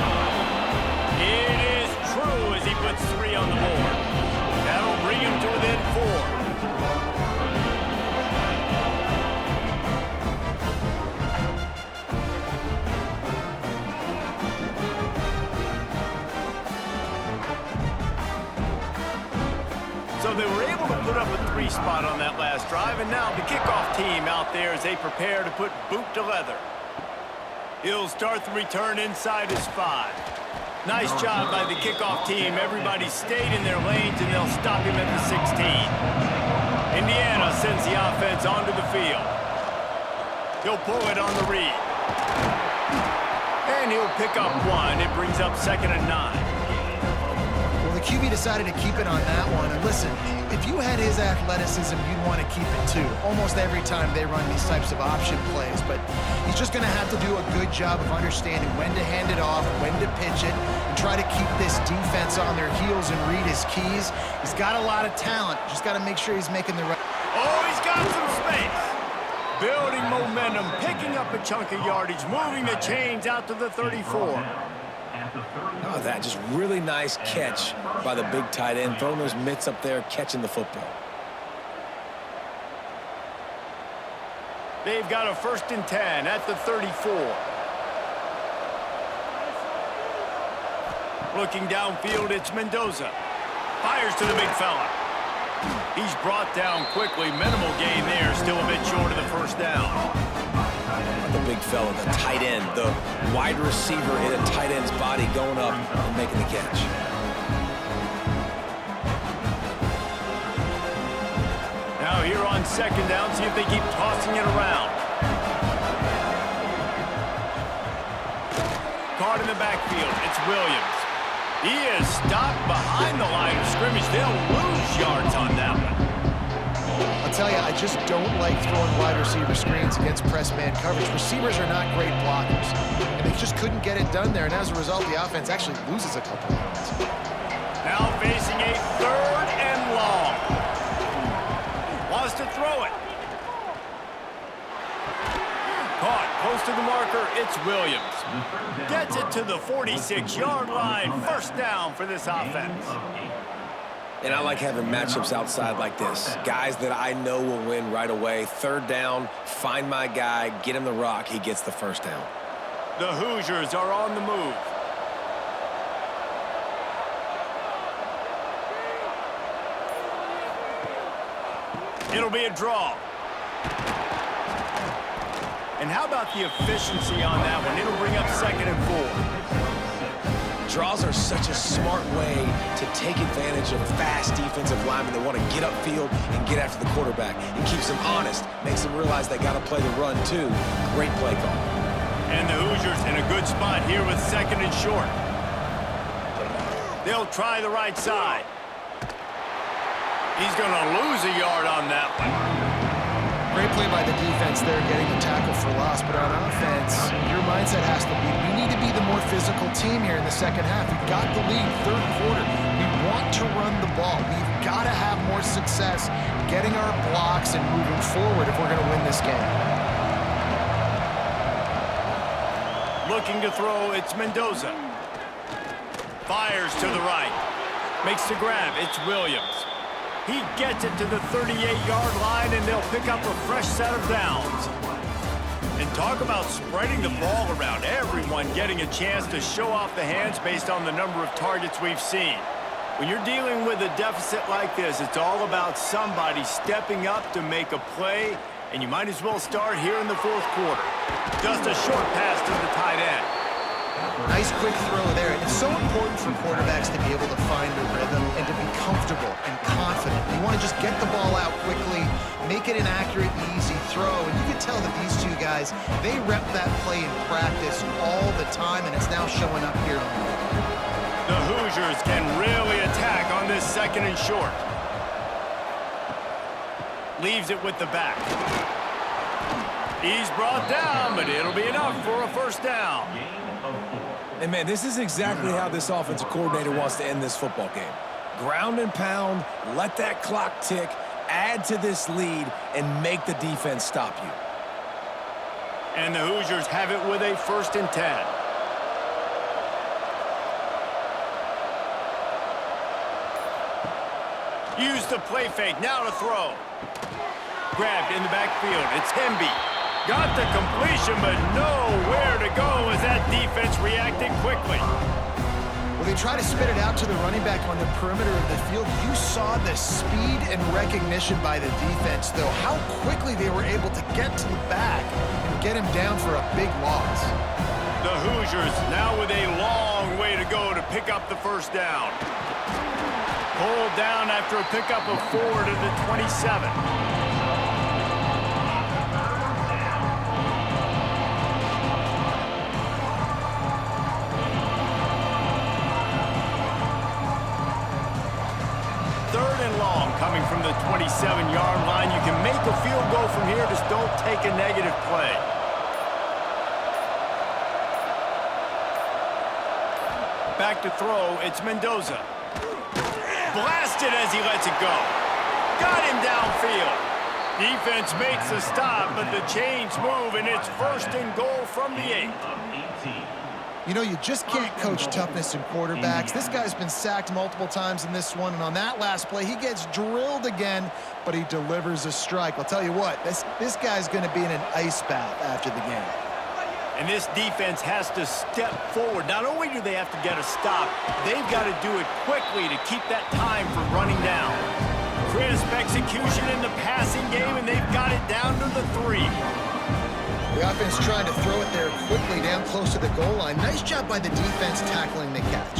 It is true as he puts 3 on the board. That'll bring him to within 4. So they were able to put up a 3 spot on that last drive, and now the kickoff team out there as they prepare to put boot to leather. He'll start the return inside his 5. Nice job by the kickoff team. Everybody stayed in their lanes, and they'll stop him at the 16. Indiana sends the offense onto the field. He'll pull it on the read. And he'll pick up 1. It brings up 2nd and 9. Well, the QB decided to keep it on that one. And listen, if you had his athleticism, you'd want to keep it too. Almost every time they run these types of option plays. But he's just going to have to do a good job of understanding when to hand it off, when to pitch it, and try to keep this defense on their heels and read his keys. He's got a lot of talent. Just got to make sure he's making the right... Oh, he's got some space. Building momentum, picking up a chunk of yardage, moving the chains out to the 34. Oh, that just really nice catch by the big tight end, throwing those mitts up there, catching the football. They've got a 1st and 10 at the 34. Looking downfield, it's Mendoza. Fires to the big fella. He's brought down quickly. Minimal gain there, still a bit short of the 1st down. The big fella, the tight end, the wide receiver in a tight end's body going up and making the catch. Now here on 2nd down, see if they keep tossing it around. Caught in the backfield, it's Williams. He is stopped behind the line of scrimmage. They'll lose yards on that one. I'll tell you, I just don't like throwing wide receiver screens against press man coverage. Receivers are not great blockers, and they just couldn't get it done there, and as a result, the offense actually loses a couple of yards. Now facing a 3rd and long. Wants to throw it. Caught, close to the marker, it's Williams. Gets it to the 46-yard line. 1st down for this offense. And I like having matchups outside like this. Guys that I know will win right away. 3rd down, find my guy, get him the rock, he gets the 1st down. The Hoosiers are on the move. It'll be a draw. And how about the efficiency on that one? It'll bring up 2nd and 4. Draws are such a smart way to take advantage of fast defensive linemen that want to get upfield and get after the quarterback. It keeps them honest, makes them realize they got to play the run too. Great play call. And the Hoosiers in a good spot here with 2nd and short. They'll try the right side. He's going to lose a yard on that one. Great play by the defense there, getting the tackle for loss. But on offense, your mindset has to be, we need to be the more physical team here in the 2nd half. We've got the lead, 3rd quarter. We want to run the ball. We've got to have more success getting our blocks and moving forward if we're going to win this game. Looking to throw, it's Mendoza. Fires to the right. Makes the grab, it's Williams. He gets it to the 38-yard line, and they'll pick up a fresh set of downs. And talk about spreading the ball around. Everyone getting a chance to show off the hands based on the number of targets we've seen. When you're dealing with a deficit like this, it's all about somebody stepping up to make a play, and you might as well start here in the 4th quarter. Just a short pass to the tight end. Nice quick throw there. It's so important for quarterbacks to be able to find a rhythm and to be comfortable and confident. You want to just get the ball out quickly, make it an accurate, easy throw. And you can tell that these two guys, they rep that play in practice all the time, and it's now showing up here on the field. The Hoosiers can really attack on this 2nd and short. Leaves it with the back. He's brought down, but it'll be enough for a 1st down. And, man, this is exactly how this offensive coordinator wants to end this football game. Ground and pound, let that clock tick, add to this lead, and make the defense stop you. And the Hoosiers have it with a 1st and 10. Use the play fake, now to throw. Grabbed in the backfield, it's Hemby. Got the completion, but nowhere to go as that defense reacted quickly. Well, they try to spit it out to the running back on the perimeter of the field. You saw the speed and recognition by the defense, though, how quickly they were able to get to the back and get him down for a big loss. The Hoosiers now with a long way to go to pick up the 1st down. Pulled down after a pickup of 4 to the 27. Coming from the 27-yard line. You can make a field goal from here, just don't take a negative play. Back to throw, it's Mendoza. Blasted as he lets it go. Got him downfield. Defense makes a stop, but the chains move, and it's 1st and goal from the 8. You know, you just can't coach toughness in quarterbacks. This guy's been sacked multiple times in this one, and on that last play, he gets drilled again, but he delivers a strike. I'll tell you what, this guy's going to be in an ice bath after the game. And this defense has to step forward. Not only do they have to get a stop, they've got to do it quickly to keep that time from running down. Crisp execution in the passing game, and they've got it down to the 3. The offense trying to throw it there quickly down close to the goal line. Nice job by the defense tackling the catch.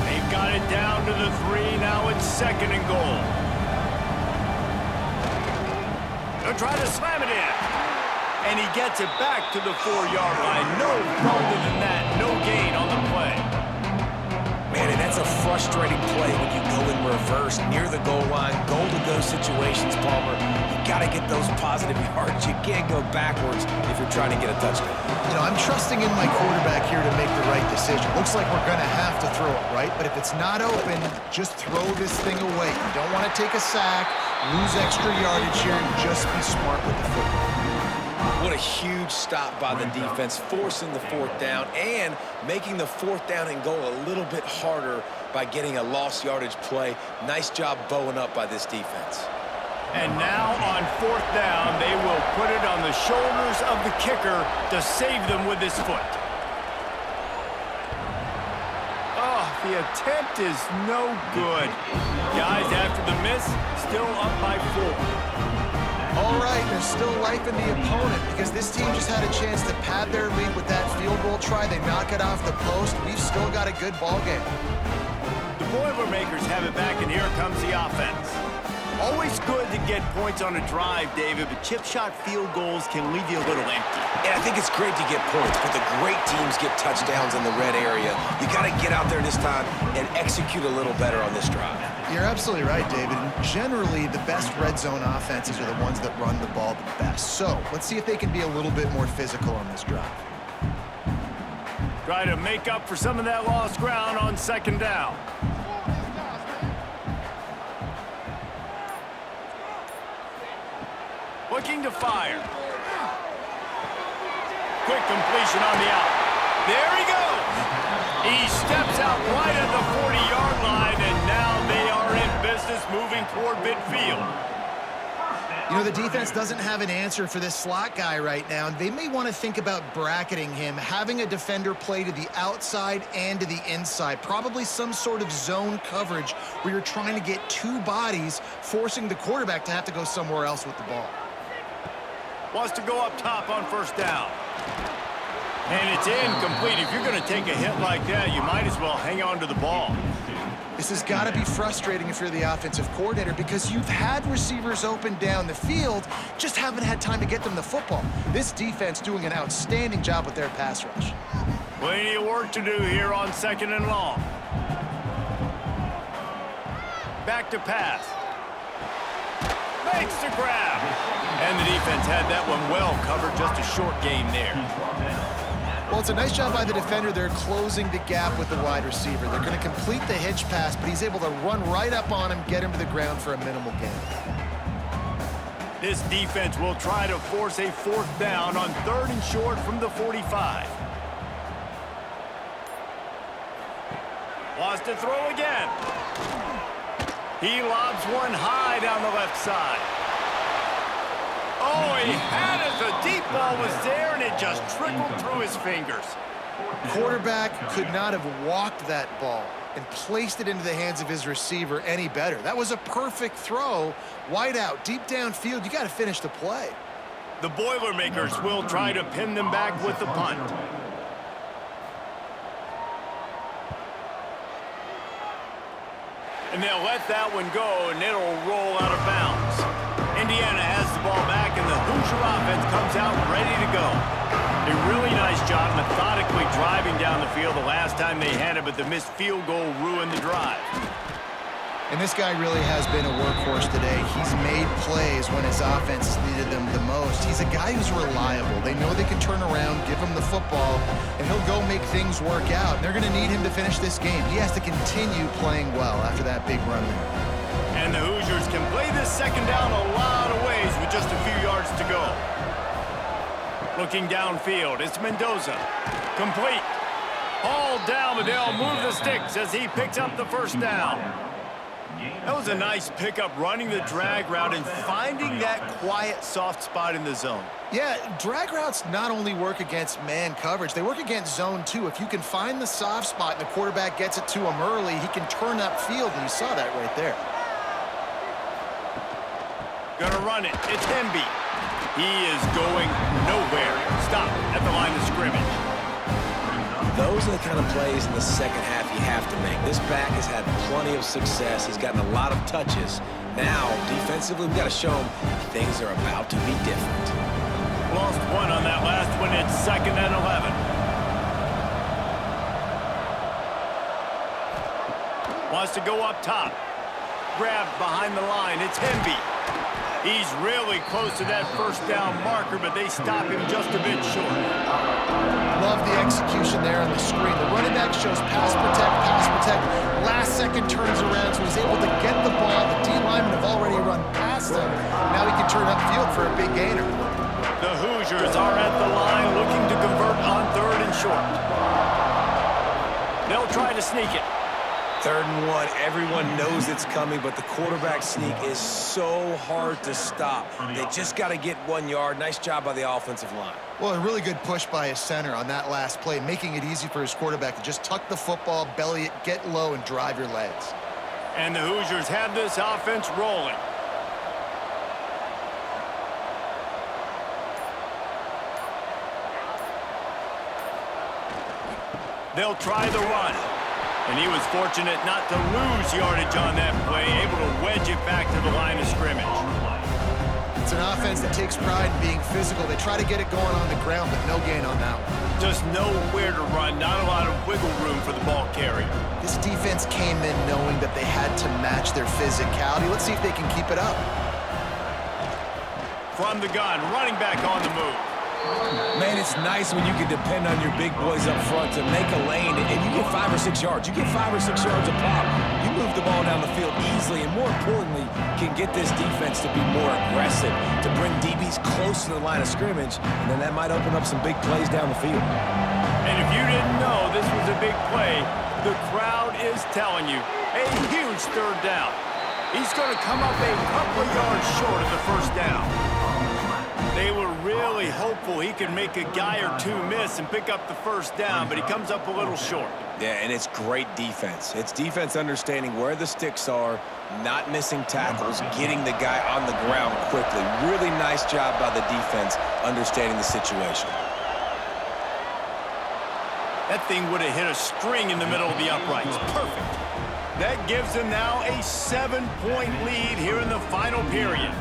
They've got it down to the 3. Now it's 2nd and goal. They'll try to slam it in. And he gets it back to the 4-yard line. No further than that. No gain on the play. Man, and that's a frustrating play when you go in reverse near the goal line, goal-to-go situations, Palmer. You got to get those positive yards. You can't go backwards if you're trying to get a touchdown. You know, I'm trusting in my quarterback here to make the right decision. Looks like we're going to have to throw it, right? But if it's not open, just throw this thing away. You don't want to take a sack, lose extra yardage here, and just be smart with the football. What a huge stop by the defense, forcing the 4th down and making the 4th down and goal a little bit harder by getting a lost yardage play. Nice job bowing up by this defense. And now on 4th down, they will put it on the shoulders of the kicker to save them with his foot. Oh, the attempt is no good. Guys, after the miss, still up by 4. All right, there's still life in the opponent because this team just had a chance to pad their lead with that field goal try. They knock it off the post. We've still got a good ball game. The Boilermakers have it back, and here comes the offense. Always good to get points on a drive, David, but chip shot field goals can leave you a little empty. And I think it's great to get points, but the great teams get touchdowns in the red area. You got to get out there this time and execute a little better on this drive. You're absolutely right, David. And generally, the best red zone offenses are the ones that run the ball the best. So let's see if they can be a little bit more physical on this drive. Try to make up for some of that lost ground on 2nd down. Looking to fire. Quick completion on the out. There he goes. He steps out right at the 40-yard line, and now they are in business moving toward midfield. You know, the defense doesn't have an answer for this slot guy right now, and they may want to think about bracketing him, having a defender play to the outside and to the inside. Probably some sort of zone coverage where you're trying to get 2 bodies, forcing the quarterback to have to go somewhere else with the ball. Wants to go up top on 1st down. And it's incomplete. If you're going to take a hit like that, you might as well hang on to the ball. This has got to be frustrating if you're the offensive coordinator because you've had receivers open down the field, just haven't had time to get them the football. This defense doing an outstanding job with their pass rush. Plenty of work to do here on 2nd and long. Back to pass. Makes the grab. And the defense had that one well covered, just a short gain there. Well, it's a nice job by the defender. They're closing the gap with the wide receiver. They're going to complete the hitch pass, but he's able to run right up on him, get him to the ground for a minimal gain. This defense will try to force a 4th down on 3rd and short from the 45. Wants to throw again. He lobs one high down the left side. Oh, he had it. The deep ball was there, and it just trickled through his fingers. Quarterback could not have walked that ball and placed it into the hands of his receiver any better. That was a perfect throw. Wide out, deep downfield. You got to finish the play. The Boilermakers will try to pin them back with the punt. And they'll let that one go, and it'll roll out of bounds. Indiana has the ball back, and the Hoosier offense comes out ready to go. A really nice job methodically driving down the field the last time they had it, but the missed field goal ruined the drive. And this guy really has been a workhorse today. He's made plays when his offense needed them the most. He's a guy who's reliable. They know they can turn around, give him the football, and he'll go make things work out. They're going to need him to finish this game. He has to continue playing well after that big run there. And the Hoosiers can play this 2nd down a lot of ways with just a few yards to go. Looking downfield, it's Mendoza. Complete. Hauled down, but they'll move the sticks as he picks up the 1st down. That was a nice pickup, running the drag route and finding that quiet, soft spot in the zone. Yeah, drag routes not only work against man coverage, they work against zone too. If you can find the soft spot and the quarterback gets it to him early, he can turn upfield, and you saw that right there. Gonna run it. It's Hemby. He is going nowhere. Stop at the line of scrimmage. Those are the kind of plays in the 2nd half you have to make. This back has had plenty of success. He's gotten a lot of touches. Now, defensively, we've got to show him things are about to be different. Lost one on that last one. It's 2nd and 11. Wants to go up top. Grabbed behind the line. It's Hemby. He's really close to that 1st down marker, but they stop him just a bit short. Love the execution there on the screen. The running back shows pass protect. Last second turns around, so he's able to get the ball. The D linemen have already run past him. Now he can turn upfield for a big gainer. The Hoosiers are at the line looking to convert on 3rd and short. They'll try to sneak it. 3rd and 1, everyone knows it's coming, but the quarterback sneak is so hard to stop. They just got to get 1 yard. Nice job by the offensive line. Well, a really good push by his center on that last play, making it easy for his quarterback to just tuck the football, belly it, get low, and drive your legs. And the Hoosiers have this offense rolling. They'll try the run. And he was fortunate not to lose yardage on that play, able to wedge it back to the line of scrimmage. It's an offense that takes pride in being physical. They try to get it going on the ground, but no gain on that one. Just nowhere to run, not a lot of wiggle room for the ball carrier. This defense came in knowing that they had to match their physicality. Let's see if they can keep it up. From the gun, running back on the move. Man, it's nice when you can depend on your big boys up front to make a lane, and you get 5 or 6 yards. You get 5 or 6 yards a pop. You move the ball down the field easily, and more importantly, can get this defense to be more aggressive, to bring DBs close to the line of scrimmage, and then that might open up some big plays down the field. And if you didn't know this was a big play, the crowd is telling you, a huge 3rd down. He's going to come up a couple of yards short of the 1st down. They were really hopeful he could make a guy or two miss and pick up the 1st down, but he comes up a little short. Yeah, and it's great defense. It's defense understanding where the sticks are, not missing tackles, getting the guy on the ground quickly. Really nice job by the defense understanding the situation. That thing would have hit a string in the middle of the uprights. Perfect. That gives them now a 7-point lead here in the final period.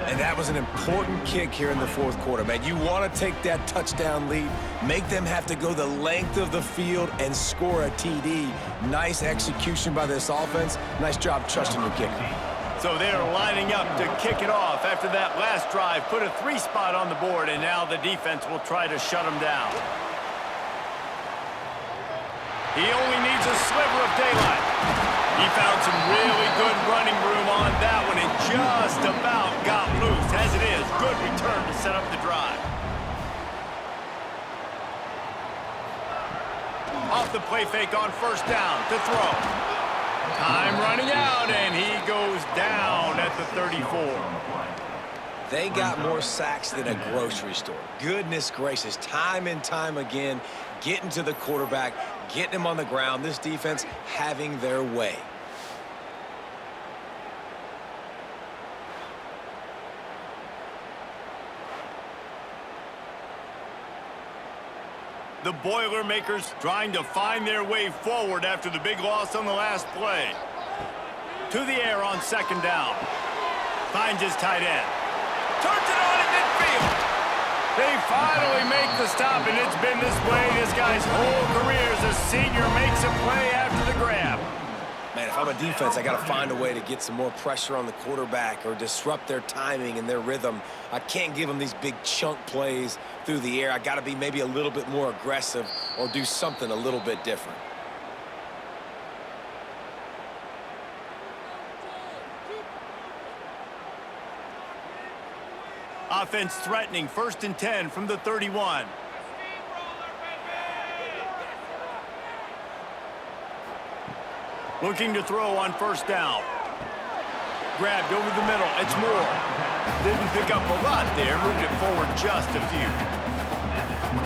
And that was an important kick here in the fourth quarter, man. You want to take that touchdown lead, make them have to go the length of the field and score a TD. Nice execution by this offense. Nice job trusting your kicker. So they're lining up to kick it off after that last drive. Put a 3-spot on the board, and now the defense will try to shut them down. He only needs a sliver of daylight. He found some really good running room on that one and just about got loose. As it is, good return to set up the drive. Off the play fake on first down to throw. Time running out, and he goes down at the 34. They got more sacks than a grocery store. Goodness gracious, time and time again, getting to the quarterback, getting him on the ground. This defense having their way. The Boilermakers trying to find their way forward after the big loss on the last play. To the air on second down. Finds his tight end. Turns it on in midfield. They finally make the stop, and it's been this way this guy's whole career as a senior makes a play after the grab. Man, if I'm a defense, I got to find a way to get some more pressure on the quarterback or disrupt their timing and their rhythm. I can't give them these big chunk plays through the air. I got to be maybe a little bit more aggressive or do something a little bit different. Offense threatening, 1st and 10 from the 31. Looking to throw on first down. Grabbed over the middle. It's Moore. Didn't pick up a lot there. Moved it forward just a few.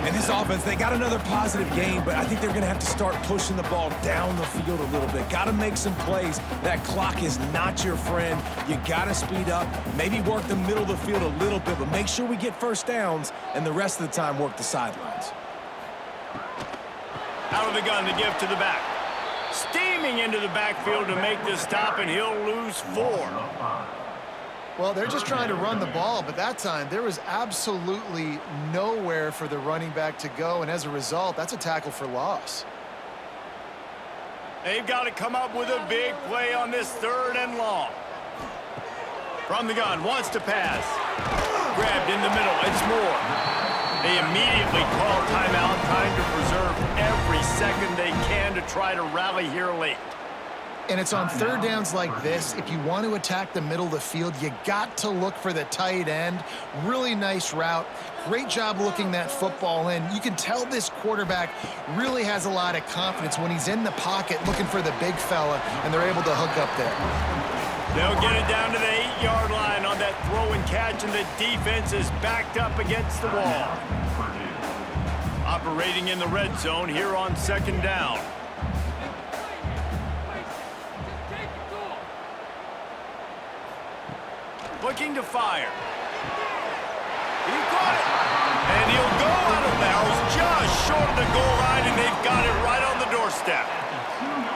And this offense, they got another positive game, but I think they're going to have to start pushing the ball down the field a little bit. Got to make some plays. That clock is not your friend. You got to speed up, maybe work the middle of the field a little bit, but make sure we get first downs and the rest of the time work the sidelines. Out of the gun to give to the back. Steaming into the backfield to make this stop, and he'll lose 4. Well, they're just trying to run the ball, but that time there was absolutely nowhere for the running back to go, and as a result, that's a tackle for loss. They've got to come up with a big play on this 3rd and long. From the gun, wants to pass. Grabbed in the middle, it's Moore. They immediately call timeout, trying to preserve every second they can to try to rally here late. And it's on 3rd downs like this. If you want to attack the middle of the field, you got to look for the tight end. Really nice route. Great job looking that football in. You can tell this quarterback really has a lot of confidence when he's in the pocket looking for the big fella, and they're able to hook up there. They'll get it down to the 8-yard line on that throw and catch, and the defense is backed up against the wall. Operating in the red zone here on 2nd down. Looking to fire. He caught it. And he'll go out of bounds just short of the goal line, and they've got it right on the doorstep.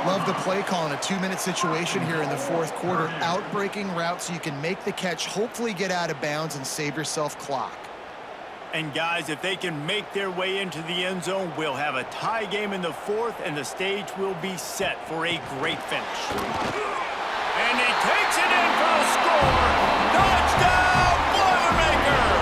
Love the play call in a 2-minute situation here in the 4th quarter. Out-breaking route so you can make the catch, hopefully get out of bounds, and save yourself clock. And guys, if they can make their way into the end zone, we'll have a tie game in the 4th, and the stage will be set for a great finish. And he takes it in for a score. Touchdown, Boilermakers!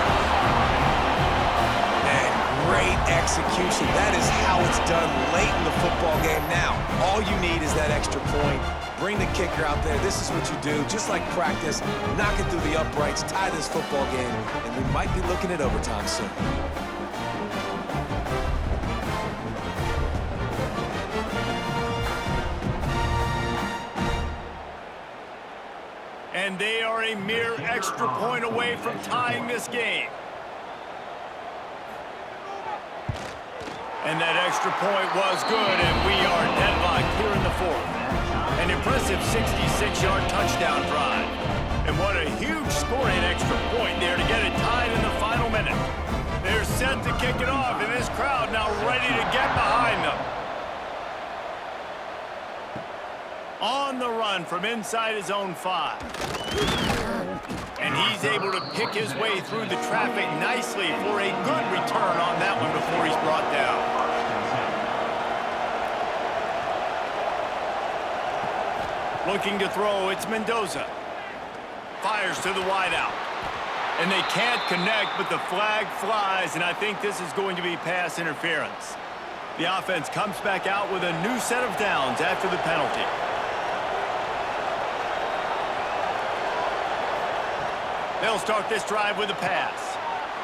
And great execution. That is how it's done late in the football game. Now, all you need is that extra point. Bring the kicker out there. This is what you do. Just like practice, knock it through the uprights, tie this football game, and we might be looking at overtime soon. And they are a mere extra point away from tying this game. And that extra point was good, and we are deadlocked here in the 4th. An impressive 66-yard touchdown drive. And what a huge scoring extra point there to get it tied in the final minute. They're set to kick it off, and this crowd now ready to get behind them. On the run from inside his own 5. And he's able to pick his way through the traffic nicely for a good return on that one before he's brought down. Looking to throw, it's Mendoza. Fires to the wideout. And they can't connect, but the flag flies, and I think this is going to be pass interference. The offense comes back out with a new set of downs after the penalty. They'll start this drive with a pass.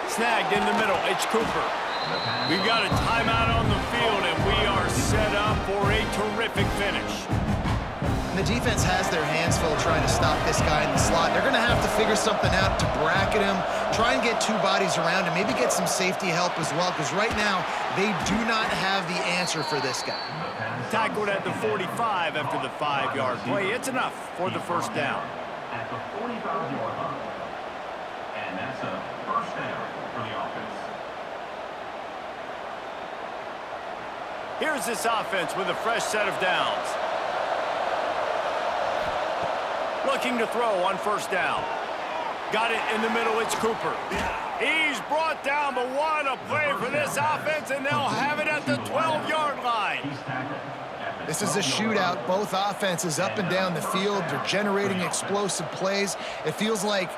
Snagged in the middle, it's Cooper. We've got a timeout on the field, and we are set up for a terrific finish. And the defense has their hands full trying to stop this guy in the slot. They're going to have to figure something out to bracket him, try and get 2 bodies around him, maybe get some safety help as well, because right now they do not have the answer for this guy. Tackled at the 45 after the 5-yard play. It's enough for the first down. At the 45-yard line. And that's a first down for the offense. Here's this offense with a fresh set of downs. Looking to throw on first down. Got it in the middle, it's Cooper. He's brought down, but what a play for this offense, and they'll have it at the 12-yard line. This is a shootout. Both offenses up and down the field. They're generating explosive plays. It feels like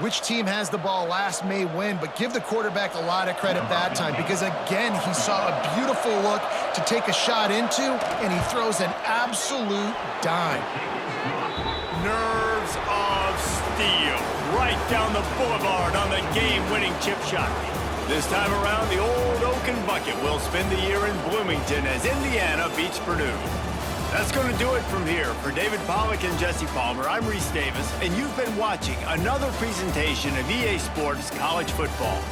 which team has the ball last may win, but give the quarterback a lot of credit that time because, again, he saw a beautiful look to take a shot into, and he throws an absolute dime. Nerves of steel right down the boulevard on the game-winning chip shot. This time around, the old Oaken Bucket will spend the year in Bloomington as Indiana beats Purdue. That's going to do it from here. For David Pollack and Jesse Palmer, I'm Reese Davis, and you've been watching another presentation of EA Sports College Football.